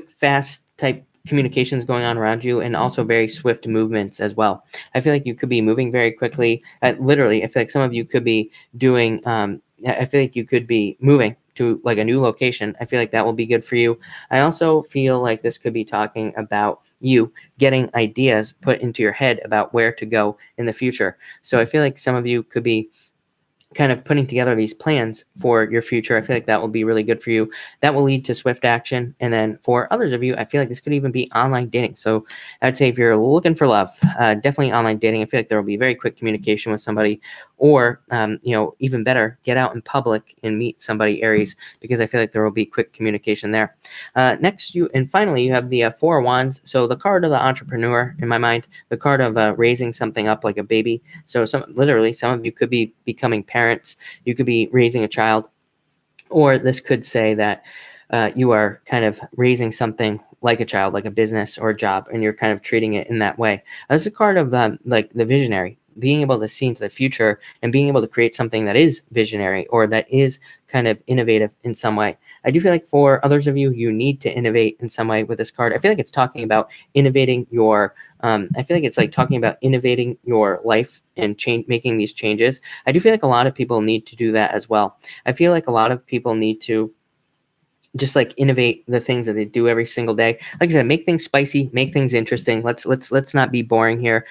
fast type communications going on around you, and also very swift movements as well. I feel like you could be moving very quickly. Literally, I feel like some of you could be doing, I feel like you could be moving to like a new location. I feel like that will be good for you. I also feel like this could be talking about you getting ideas put into your head about where to go in the future. So I feel like some of you could be kind of putting together these plans for your future. I feel like that will be really good for you. That will lead to swift action. And then for others of you, I feel like this could even be online dating. So I'd say if you're looking for love, definitely online dating. I feel like there will be very quick communication with somebody, or, even better, get out in public and meet somebody, Aries, because I feel like there will be quick communication there. Finally, you have the Four of Wands. So the card of the entrepreneur, in my mind, the card of raising something up like a baby. So some of you could be becoming parents. You could be raising a child, or this could say that you are kind of raising something like a child, like a business or a job, and you're kind of treating it in that way. This is a card of like the visionary, being able to see into the future and being able to create something that is visionary or that is kind of innovative in some way. I do feel like for others of you, you need to innovate in some way with this card. I feel like it's talking about innovating your, I feel like it's like talking about innovating your life and making these changes. I do feel like a lot of people need to do that as well. I feel like a lot of people need to just like innovate the things that they do every single day. Like I said, make things spicy, make things interesting. Let's not be boring here.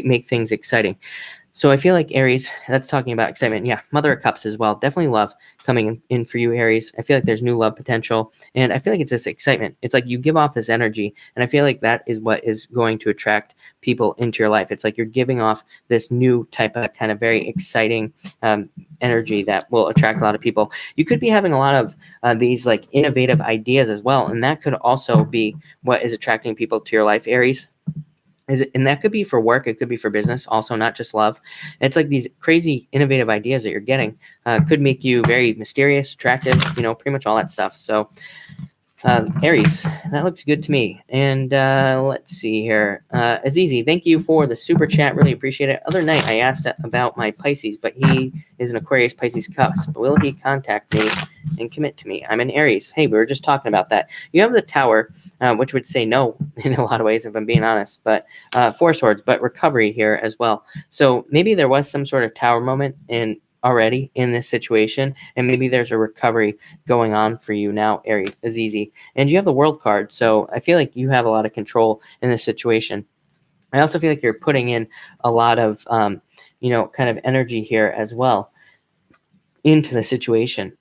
Make things exciting. So I feel like Aries, that's talking about excitement. Yeah, Mother of Cups as well. Definitely love coming in for you, Aries. I feel like there's new love potential. And I feel like it's this excitement. It's like you give off this energy. And I feel like that is what is going to attract people into your life. It's like you're giving off this new type of kind of very exciting energy that will attract a lot of people. You could be having a lot of these like innovative ideas as well. And that could also be what is attracting people to your life, Aries. And that could be for work, it could be for business, also not just love. It's like these crazy innovative ideas that you're getting could make you very mysterious, attractive, pretty much all that stuff. So Aries, that looks good to me. And let's see here. Azizi, thank you for the super chat. Really appreciate it. Other night, I asked about my Pisces, but he is an Aquarius Pisces cusp. Will he contact me and commit to me? I'm an Aries. Hey, we were just talking about that. You have the Tower, which would say no in a lot of ways, if I'm being honest, but Four Swords, but recovery here as well. So maybe there was some sort of Tower moment already in this situation, and maybe there's a recovery going on for you now, Aries, Azizi. And you have the World card, so I feel like you have a lot of control in this situation. I also feel like you're putting in a lot of, kind of energy here as well into the situation.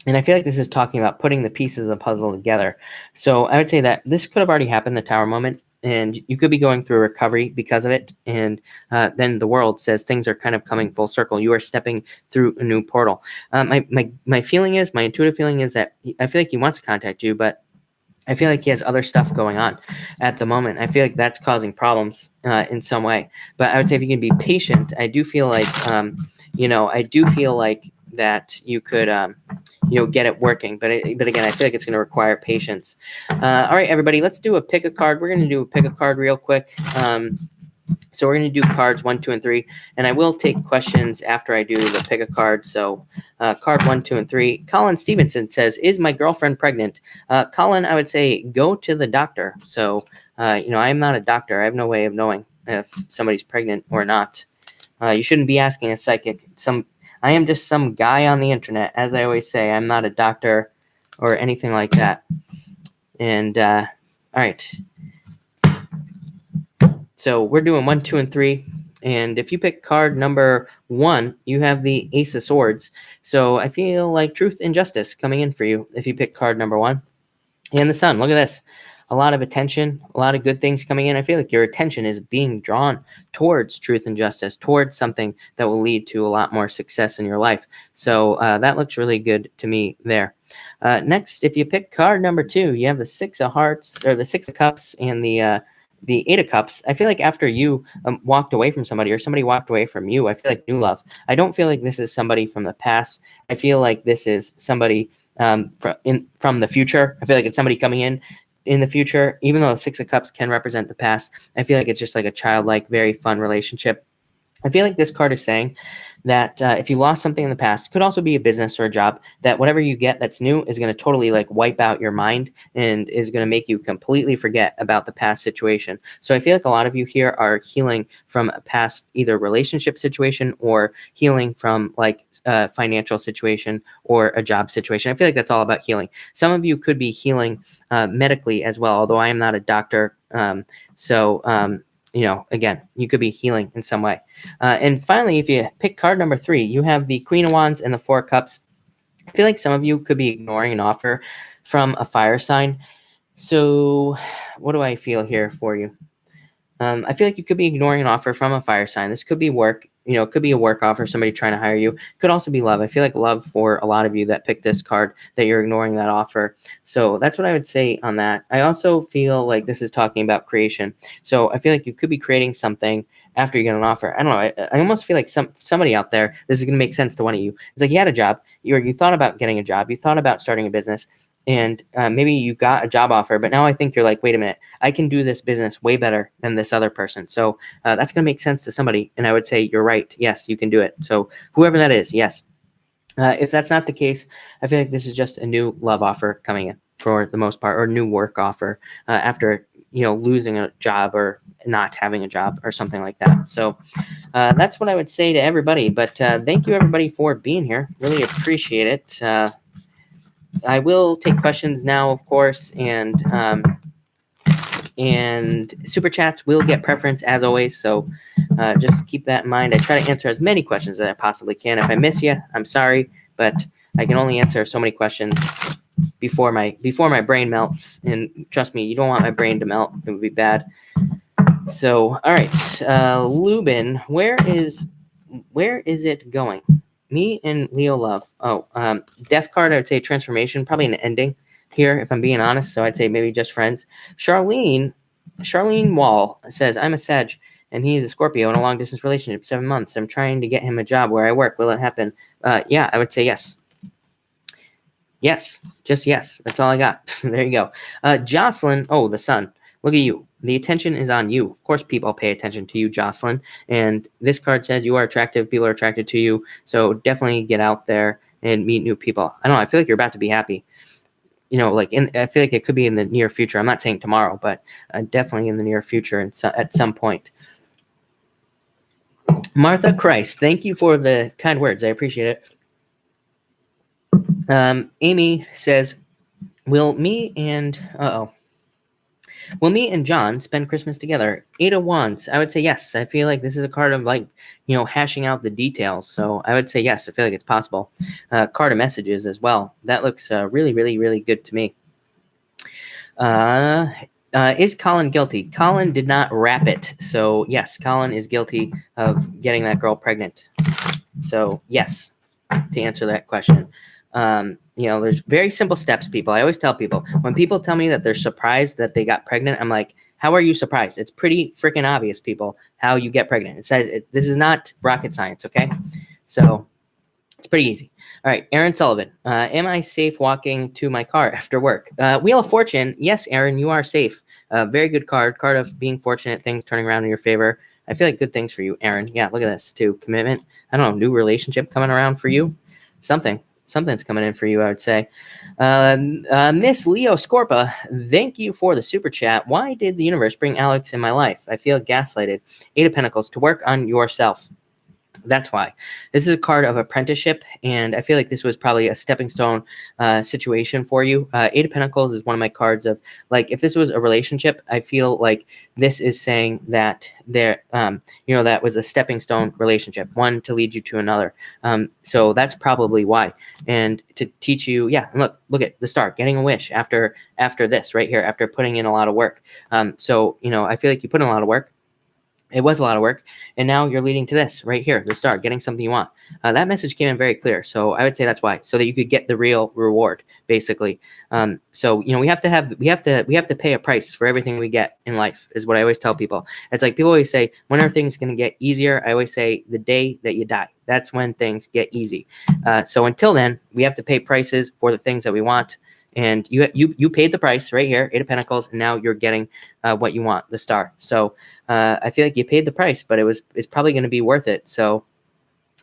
And I feel like this is talking about putting the pieces of the puzzle together. So I would say that this could have already happened, the Tower moment, and you could be going through a recovery because of it. And then the World says things are kind of coming full circle. You are stepping through a new portal. My intuitive feeling is that I feel like he wants to contact you, but I feel like he has other stuff going on at the moment. I feel like that's causing problems in some way. But I would say if you can be patient, I do feel like, that you could, get it working. But again, I feel like it's going to require patience. All right, everybody, let's do a pick a card. We're going to do a pick a card real quick. So we're going to do cards 1, 2, and 3, and I will take questions after I do the pick a card. So card 1, 2, and 3. Colin Stevenson says, "Is my girlfriend pregnant?" Colin, I would say go to the doctor. So I'm not a doctor. I have no way of knowing if somebody's pregnant or not. You shouldn't be asking a psychic. I am just some guy on the internet. As I always say, I'm not a doctor or anything like that. And all right. So we're doing 1, 2, and 3. And if you pick card number 1, you have the Ace of Swords. So I feel like truth and justice coming in for you if you pick card number 1. And the Sun, look at this. A lot of attention, a lot of good things coming in. I feel like your attention is being drawn towards truth and justice, towards something that will lead to a lot more success in your life. So that looks really good to me there. Next, if you pick card number 2, you have the Six of Hearts, or the Six of Cups, and the Eight of Cups. I feel like after you walked away from somebody, or somebody walked away from you, I feel like new love. I don't feel like this is somebody from the past. I feel like this is somebody from the future. I feel like it's somebody coming in the future. Even though the Six of Cups can represent the past, I feel like it's just like a childlike, very fun relationship. I feel like this card is saying that if you lost something in the past, could also be a business or a job, that whatever you get that's new is going to totally like wipe out your mind and is going to make you completely forget about the past situation. So I feel like a lot of you here are healing from a past either relationship situation or healing from like a financial situation or a job situation. I feel like that's all about healing. Some of you could be healing medically as well, although I am not a doctor. Again, you could be healing in some way. And finally, if you pick card number 3, you have the Queen of Wands and the Four of Cups. I feel like some of you could be ignoring an offer from a fire sign. So what do I feel here for you? I feel like you could be ignoring an offer from a fire sign. This could be work. It could be a work offer, somebody trying to hire you. Could also be love. I feel like love for a lot of you that picked this card, that you're ignoring that offer. So that's what I would say on that. I also feel like this is talking about creation. So I feel like you could be creating something after you get an offer. I don't know. I almost feel like somebody out there, this is going to make sense to one of you. It's like you had a job. You thought about getting a job. You thought about starting a business. And maybe you got a job offer, but now I think you're like, wait a minute, I can do this business way better than this other person. So that's going to make sense to somebody. And I would say, you're right. Yes, you can do it. So whoever that is, yes. If that's not the case, I feel like this is just a new love offer coming in for the most part, or new work offer after, losing a job or not having a job or something like that. So that's what I would say to everybody. But thank you, everybody, for being here. Really appreciate it. I will take questions now, of course, and super chats will get preference as always. So just keep that in mind. I try to answer as many questions as I possibly can. If I miss you, I'm sorry, but I can only answer so many questions before my brain melts. And trust me, you don't want my brain to melt. It would be bad. So, all right, Lubin, where is it going? Me and Leo love. Death card, I would say transformation, probably an ending here, if I'm being honest. So I'd say maybe just friends. Charlene Wall says, I'm a Sag, and he is a Scorpio in a long-distance relationship, 7 months. I'm trying to get him a job where I work. Will it happen? Yeah, I would say yes. Yes, just yes. That's all I got. There you go. Jocelyn, the Sun. Look at you. The attention is on you. Of course, people pay attention to you, Jocelyn. And this card says you are attractive. People are attracted to you. So definitely get out there and meet new people. I don't know. I feel like you're about to be happy. I feel like it could be in the near future. I'm not saying tomorrow, but definitely in the near future and at some point. Martha Christ, thank you for the kind words. I appreciate it. Amy says, Will me and John spend Christmas together? 8 of Wands. I would say yes. I feel like this is a card of hashing out the details. So I would say yes. I feel like it's possible. Card of messages as well. That looks really, really, really good to me. Is Colin guilty? Colin did not wrap it. So yes, Colin is guilty of getting that girl pregnant. So yes, to answer that question. There's very simple steps, people. I always tell people, when people tell me that they're surprised that they got pregnant, I'm like, how are you surprised? It's pretty freaking obvious, people, how you get pregnant. This is not rocket science, okay? So it's pretty easy. All right, Aaron Sullivan. Am I safe walking to my car after work? Wheel of Fortune. Yes, Aaron, you are safe. Very good card. Card of being fortunate, things turning around in your favor. I feel like good things for you, Aaron. Yeah, look at this too. Commitment. I don't know, new relationship coming around for you. Something's coming in for you, I would say. Miss Leo Scorpa, thank you for the super chat. Why did the universe bring Alex in my life? I feel gaslighted. 8 of Pentacles, to work on yourself. That's why. This is a card of apprenticeship, and I feel like this was probably a stepping stone situation for you. 8 of Pentacles is one of my cards of, like, if this was a relationship, I feel like this is saying that there, that was a stepping stone relationship, one to lead you to another. So that's probably why. And to teach you, yeah, look at the star, getting a wish after this right here, after putting in a lot of work. So I feel like you put in a lot of work. It was a lot of work, and now you're leading to this right here, the star, getting something you want. That message came in very clear, so I would say that's why, so that you could get the real reward, basically. So we have to pay a price for everything we get in life, is what I always tell people. It's like people always say, when are things going to get easier? I always say the day that you die. That's when things get easy. So until then, we have to pay prices for the things that we want. And you paid the price right here, 8 of Pentacles, and now you're getting what you want, the star. So I feel like you paid the price, but it's probably going to be worth it. So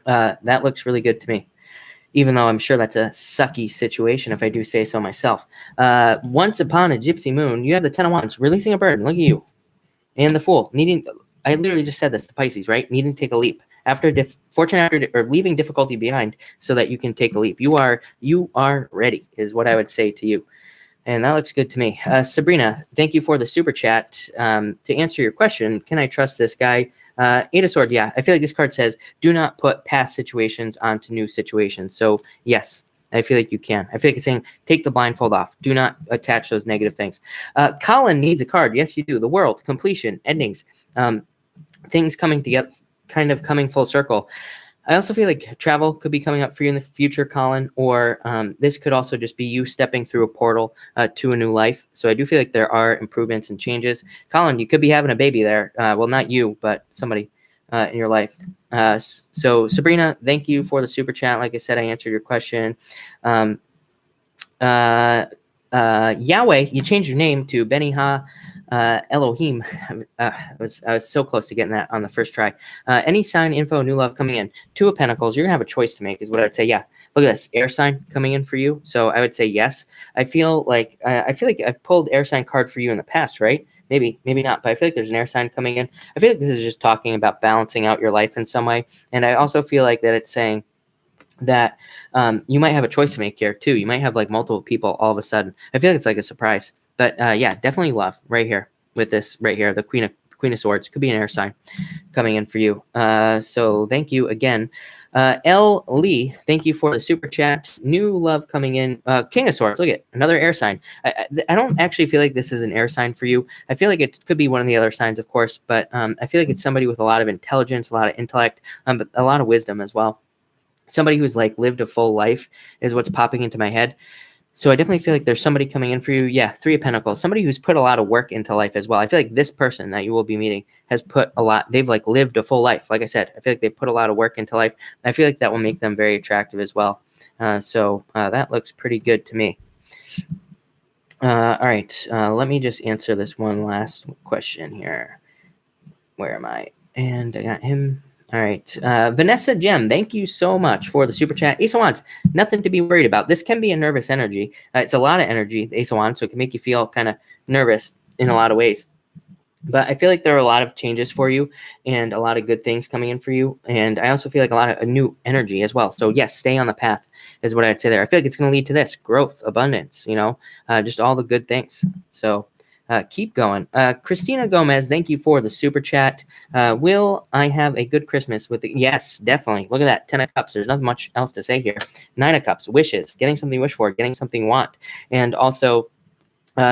that looks really good to me, even though I'm sure that's a sucky situation, if I do say so myself. Once upon a gypsy moon, you have the 10 of Wands, releasing a burden. Look at you. And the Fool, I literally just said this to Pisces, right? Needing to take a leap. After leaving difficulty behind, so that you can take a leap. You are ready, is what I would say to you. And that looks good to me. Sabrina, thank you for the super chat. To answer your question, can I trust this guy? 8 of Swords, yeah. I feel like this card says, do not put past situations onto new situations. So yes, I feel like you can. I feel like it's saying, take the blindfold off. Do not attach those negative things. Colin needs a card. Yes, you do. The World, completion, endings, things coming together, kind of coming full circle. I also feel like travel could be coming up for you in the future, Colin, or this could also just be you stepping through a portal to a new life. So I do feel like there are improvements and changes. Colin, you could be having a baby there. Well, not you, but somebody in your life. So Sabrina, thank you for the super chat. Like I said, I answered your question. Yahweh, you changed your name to Beniha Elohim. I was so close to getting that on the first try. Any sign, info, new love coming in. 2 of Pentacles, you're gonna have a choice to make, is what I would say. Yeah, look at this, air sign coming in for you. So I would say yes. I feel like I've pulled air sign card for you in the past, right? Maybe not, but I feel like there's an air sign coming in. I feel like this is just talking about balancing out your life in some way, and I also feel like that it's saying that you might have a choice to make here too. You might have like multiple people all of a sudden. I feel like it's like a surprise. But yeah, definitely love right here with this right here. The Queen of Swords could be an air sign coming in for you. So thank you again. L. Lee, thank you for the super chat. New love coming in. King of Swords, look at another air sign. I don't actually feel like this is an air sign for you. I feel like it could be one of the other signs, of course, but I feel like it's somebody with a lot of intelligence, a lot of intellect, but a lot of wisdom as well. Somebody who's like lived a full life is what's popping into my head. So I definitely feel like there's somebody coming in for you. Yeah, 3 of Pentacles, somebody who's put a lot of work into life as well. I feel like this person that you will be meeting has put a lot. They've like lived a full life. Like I said, I feel like they put a lot of work into life. I feel like that will make them very attractive as well. So that looks pretty good to me. All right, let me just answer this one last question here. Where am I? And I got him. All right. Vanessa Gem, thank you so much for the super chat. Ace of Wands, nothing to be worried about. This can be a nervous energy. It's a lot of energy, the Ace of Wands, so it can make you feel kind of nervous in a lot of ways. But I feel like there are a lot of changes for you and a lot of good things coming in for you. And I also feel like a lot of new energy as well. So yes, stay on the path is what I'd say there. I feel like it's going to lead to this growth, abundance, just all the good things. So keep going. Christina Gomez, thank you for the super chat. Will I have a good Christmas with yes, definitely. Look at that. 10 of Cups. There's not much else to say here. 9 of Cups, wishes, getting something you wish for, getting something you want. And also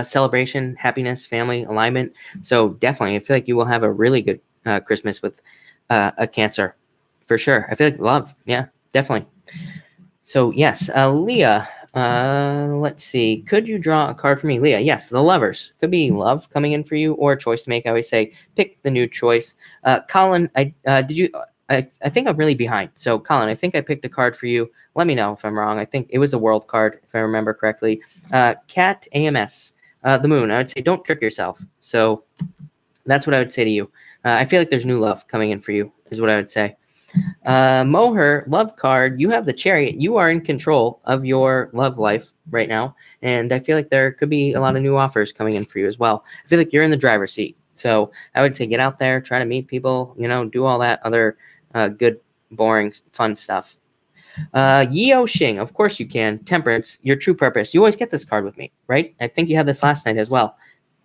celebration, happiness, family, alignment. So definitely, I feel like you will have a really good Christmas with a Cancer for sure. I feel like love. Yeah, definitely. So yes, Leah, let's see. Could you draw a card for me? Leah, yes, the Lovers. Could be love coming in for you or a choice to make. I always say pick the new choice. Colin, I think I'm really behind. So Colin, I think I picked a card for you. Let me know if I'm wrong. I think it was a World card, if I remember correctly. Cat AMS, the Moon. I would say don't trick yourself. So that's what I would say to you. I feel like there's new love coming in for you, is what I would say. Moher, love card, you have the Chariot. You are in control of your love life right now. And I feel like there could be a lot of new offers coming in for you as well. I feel like you're in the driver's seat. So I would say get out there, try to meet people, do all that other good, boring, fun stuff. Yeo Xing, of course you can. Temperance, your true purpose. You always get this card with me, right? I think you had this last night as well.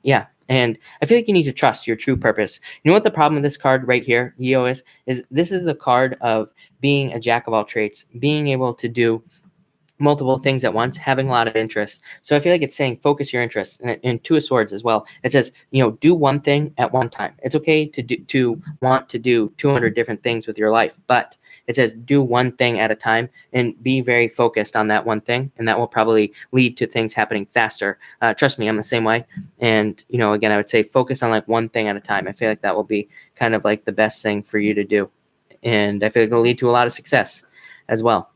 Yeah. And I feel like you need to trust your true purpose. You know what the problem with this card right here, Yeo, is this is a card of being a jack of all trades, being able to do multiple things at once, having a lot of interest. So I feel like it's saying focus your interest, and Two of Swords as well. It says, do one thing at one time. It's okay to want to do 200 different things with your life, but it says do one thing at a time and be very focused on that one thing, and that will probably lead to things happening faster. Trust me, I'm the same way. And, again, I would say focus on like one thing at a time. I feel like that will be kind of like the best thing for you to do. And I feel like it'll lead to a lot of success as well.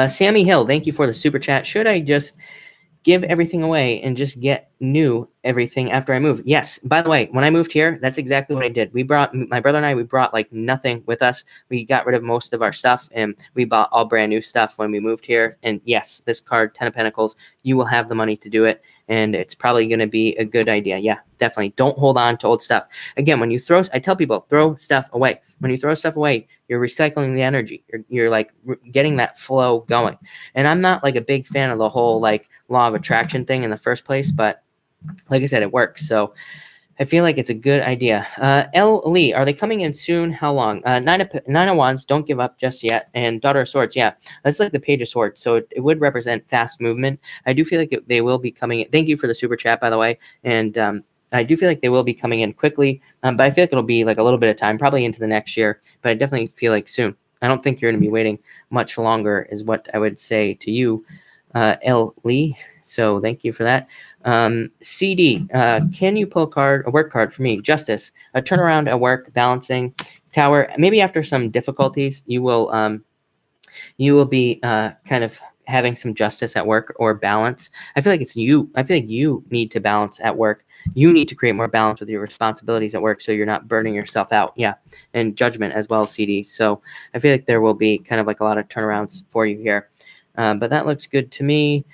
Sammy Hill, thank you for the super chat. Should I just give everything away and just get new everything after I move? Yes. By the way, when I moved here, that's exactly what I did. My brother and I, we brought like nothing with us. We got rid of most of our stuff and we bought all brand new stuff when we moved here. And yes, this card, 10 of Pentacles, you will have the money to do it. And it's probably going to be a good idea. Yeah, definitely. Don't hold on to old stuff. Again, I tell people, throw stuff away. When you throw stuff away, you're recycling the energy. You're like getting that flow going. And I'm not like a big fan of the whole like law of attraction thing in the first place, but like I said, it works. So I feel like it's a good idea. L. Lee, are they coming in soon? How long? Nine of Wands, don't give up just yet. And Daughter of Swords, yeah. That's like the Page of Swords. So it would represent fast movement. I do feel like they will be coming in. Thank you for the super chat, by the way. And I do feel like they will be coming in quickly. But I feel like it'll be like a little bit of time, probably into the next year. But I definitely feel like soon. I don't think you're going to be waiting much longer is what I would say to you, L. Lee. So thank you for that. CD, can you pull a work card for me? Justice, a turnaround at work, balancing, Tower. Maybe after some difficulties, you will be kind of having some justice at work or balance. I feel like it's you. I feel like you need to balance at work. You need to create more balance with your responsibilities at work so you're not burning yourself out. Yeah. And Judgment as well, CD. So I feel like there will be kind of like a lot of turnarounds for you here. But that looks good to me.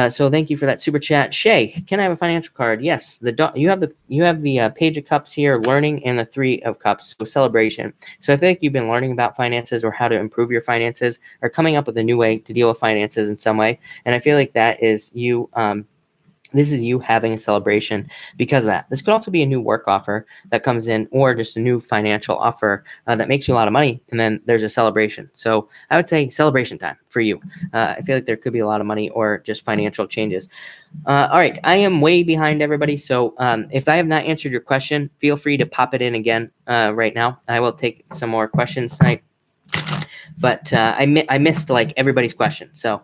So thank you for that super chat. Shay, can I have a financial card? Yes. You have the Page of Cups here, learning, and the Three of Cups, so celebration. So I feel like you've been learning about finances or how to improve your finances or coming up with a new way to deal with finances in some way. And I feel like that is you. This is you having a celebration because of that. This could also be a new work offer that comes in or just a new financial offer that makes you a lot of money. And then there's a celebration. So I would say celebration time for you. I feel like there could be a lot of money or just financial changes. All right. I am way behind everybody. So if I have not answered your question, feel free to pop it in again right now. I will take some more questions tonight. But I missed like everybody's question. So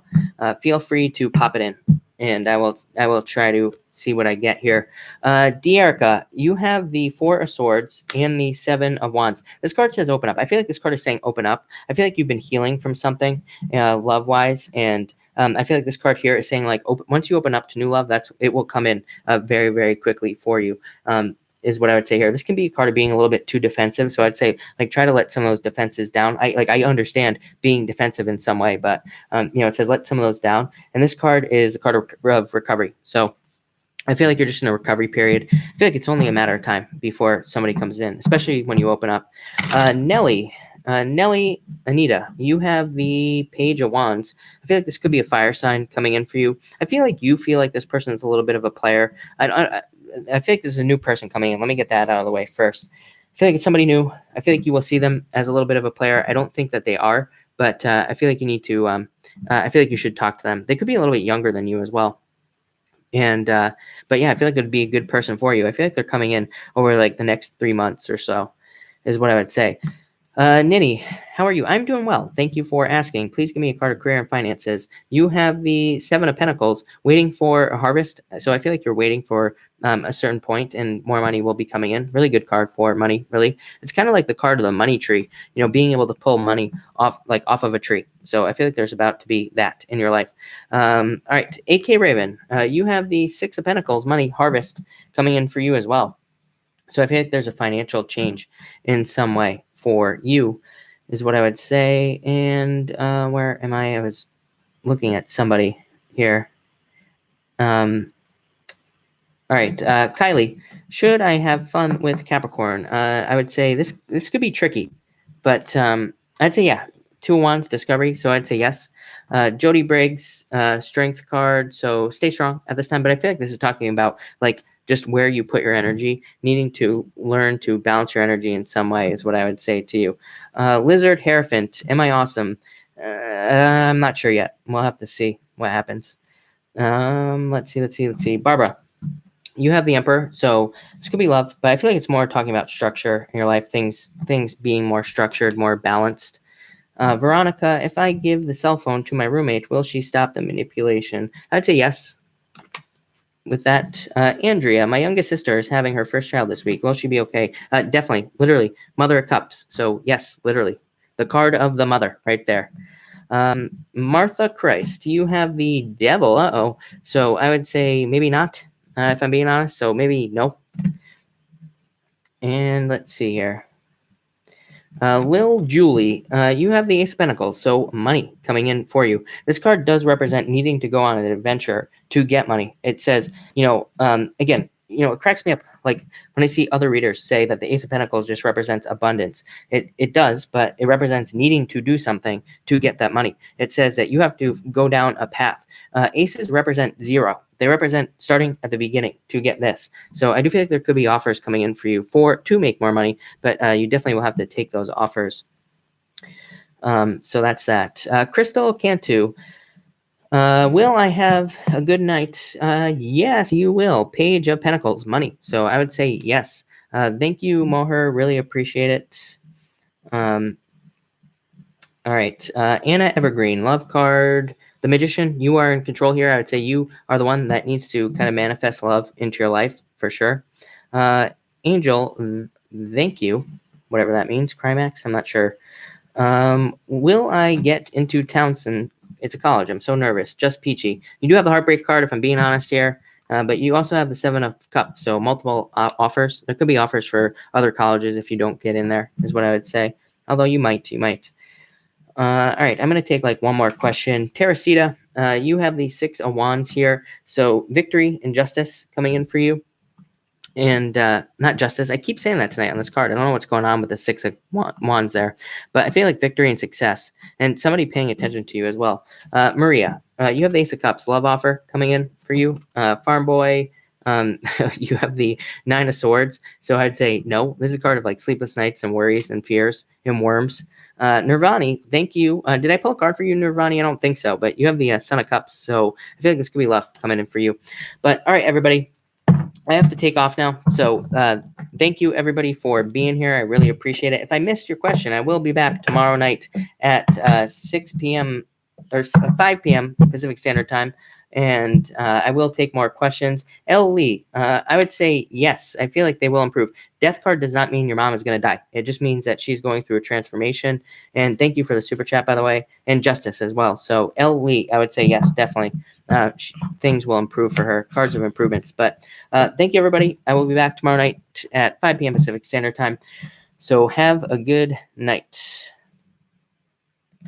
feel free to pop it in. And I will try to see what I get here. Dearica, you have the Four of Swords and the Seven of Wands. This card says open up. I feel like this card is saying open up. I feel like you've been healing from something love-wise. And I feel like this card here is saying like once you open up to new love, it will come in very, very quickly for you. Is what I would say here. This can be a card of being a little bit too defensive. So I'd say like try to let some of those defenses down. I understand being defensive in some way, but it says let some of those down. And this card is a card of recovery. So I feel like you're just in a recovery period. I feel like it's only a matter of time before somebody comes in, especially when you open up. Nelly, Anita, you have the Page of Wands. I feel like this could be a fire sign coming in for you. I feel like you feel like this person is a little bit of a player. I feel like this is a new person coming in. Let me get that out of the way first. I feel like it's somebody new. I feel like you will see them as a little bit of a player. I don't think that they are, but I feel like you need to, I feel like you should talk to them. They could be a little bit younger than you as well. And, but yeah, I feel like it would be a good person for you. I feel like they're coming in over like the next 3 months or so is what I would say. Nini, how are you? I'm doing well. Thank you for asking. Please give me a card of career and finances. You have the Seven of Pentacles waiting for a harvest. So I feel like you're waiting for a certain point and more money will be coming in. Really good card for money, really. It's kind of like the card of the money tree, being able to pull money off of a tree. So I feel like there's about to be that in your life. All right. AK Raven, you have the Six of Pentacles, money harvest coming in for you as well. So I feel like there's a financial change in some way for you, is what I would say. And where am I? I was looking at somebody here. All right, Kylie, should I have fun with Capricorn? I would say this could be tricky, but I'd say yeah. Two of Wands, Discovery, so I'd say yes. Jody Briggs, Strength card, so stay strong at this time. But I feel like this is talking about like just where you put your energy, needing to learn to balance your energy in some way is what I would say to you. Lizard, Hierophant, am I awesome? I'm not sure yet. We'll have to see what happens. Let's see. Barbara, you have the Emperor, so this could be love, but I feel like it's more talking about structure in your life, things being more structured, more balanced. Veronica, if I give the cell phone to my roommate, will she stop the manipulation? I'd say yes. With that, Andrea, my youngest sister is having her first child this week. Will she be okay? Definitely, literally, Mother of Cups. So yes, literally, the card of the mother right there. Martha Christ, you have the Devil. Uh-oh. So I would say maybe not. If I'm being honest, so maybe no. And let's see here. Lil Julie, you have the Ace of Pentacles, so money coming in for you. This card does represent needing to go on an adventure to get money. It says, again, it cracks me up. Like when I see other readers say that the Ace of Pentacles just represents abundance. It does, but it represents needing to do something to get that money. It says that you have to go down a path. Aces represent zero. They represent starting at the beginning to get this. So I do feel like there could be offers coming in for you to make more money, but you definitely will have to take those offers. So that's that. Crystal Cantu, will I have a good night? Yes, you will. Page of Pentacles, money. So I would say yes. Thank you, Moher. Really appreciate it. All right. Anna Evergreen, love card. The Magician, you are in control here. I would say you are the one that needs to kind of manifest love into your life for sure. Angel, thank you. Whatever that means. Crimax, I'm not sure. Will I get into Townsend? It's a college. I'm so nervous. Just peachy. You do have the Heartbreak card, if I'm being honest here. But you also have the Seven of Cups. So multiple offers. There could be offers for other colleges if you don't get in there, is what I would say. Although you might. All right, I'm going to take like one more question. Teresita, you have the Six of Wands here. So victory and justice coming in for you. And not justice. I keep saying that tonight on this card. I don't know what's going on with the Six of Wands there. But I feel like victory and success. And somebody paying attention to you as well. Maria, you have the Ace of Cups. Love offer coming in for you. Farm Boy, you have the Nine of Swords. So I'd say no. This is a card of like sleepless nights and worries and fears and worms. Nirvani, thank you. Did I pull a card for you, Nirvani? I don't think so, but you have the Son of Cups, so I feel like this could be love coming in for you. But all right, everybody, I have to take off now. So thank you, everybody, for being here. I really appreciate it. If I missed your question, I will be back tomorrow night at 6 p.m. or 5 p.m. Pacific Standard Time. And I will take more questions. L. Lee, I would say yes. I feel like they will improve. Death card does not mean your mom is going to die. It just means that she's going through a transformation. And thank you for the super chat, by the way, and justice as well. So L. Lee, I would say yes, definitely. Things will improve for her. Cards of improvements. But thank you, everybody. I will be back tomorrow night at 5 p.m. Pacific Standard Time. So have a good night.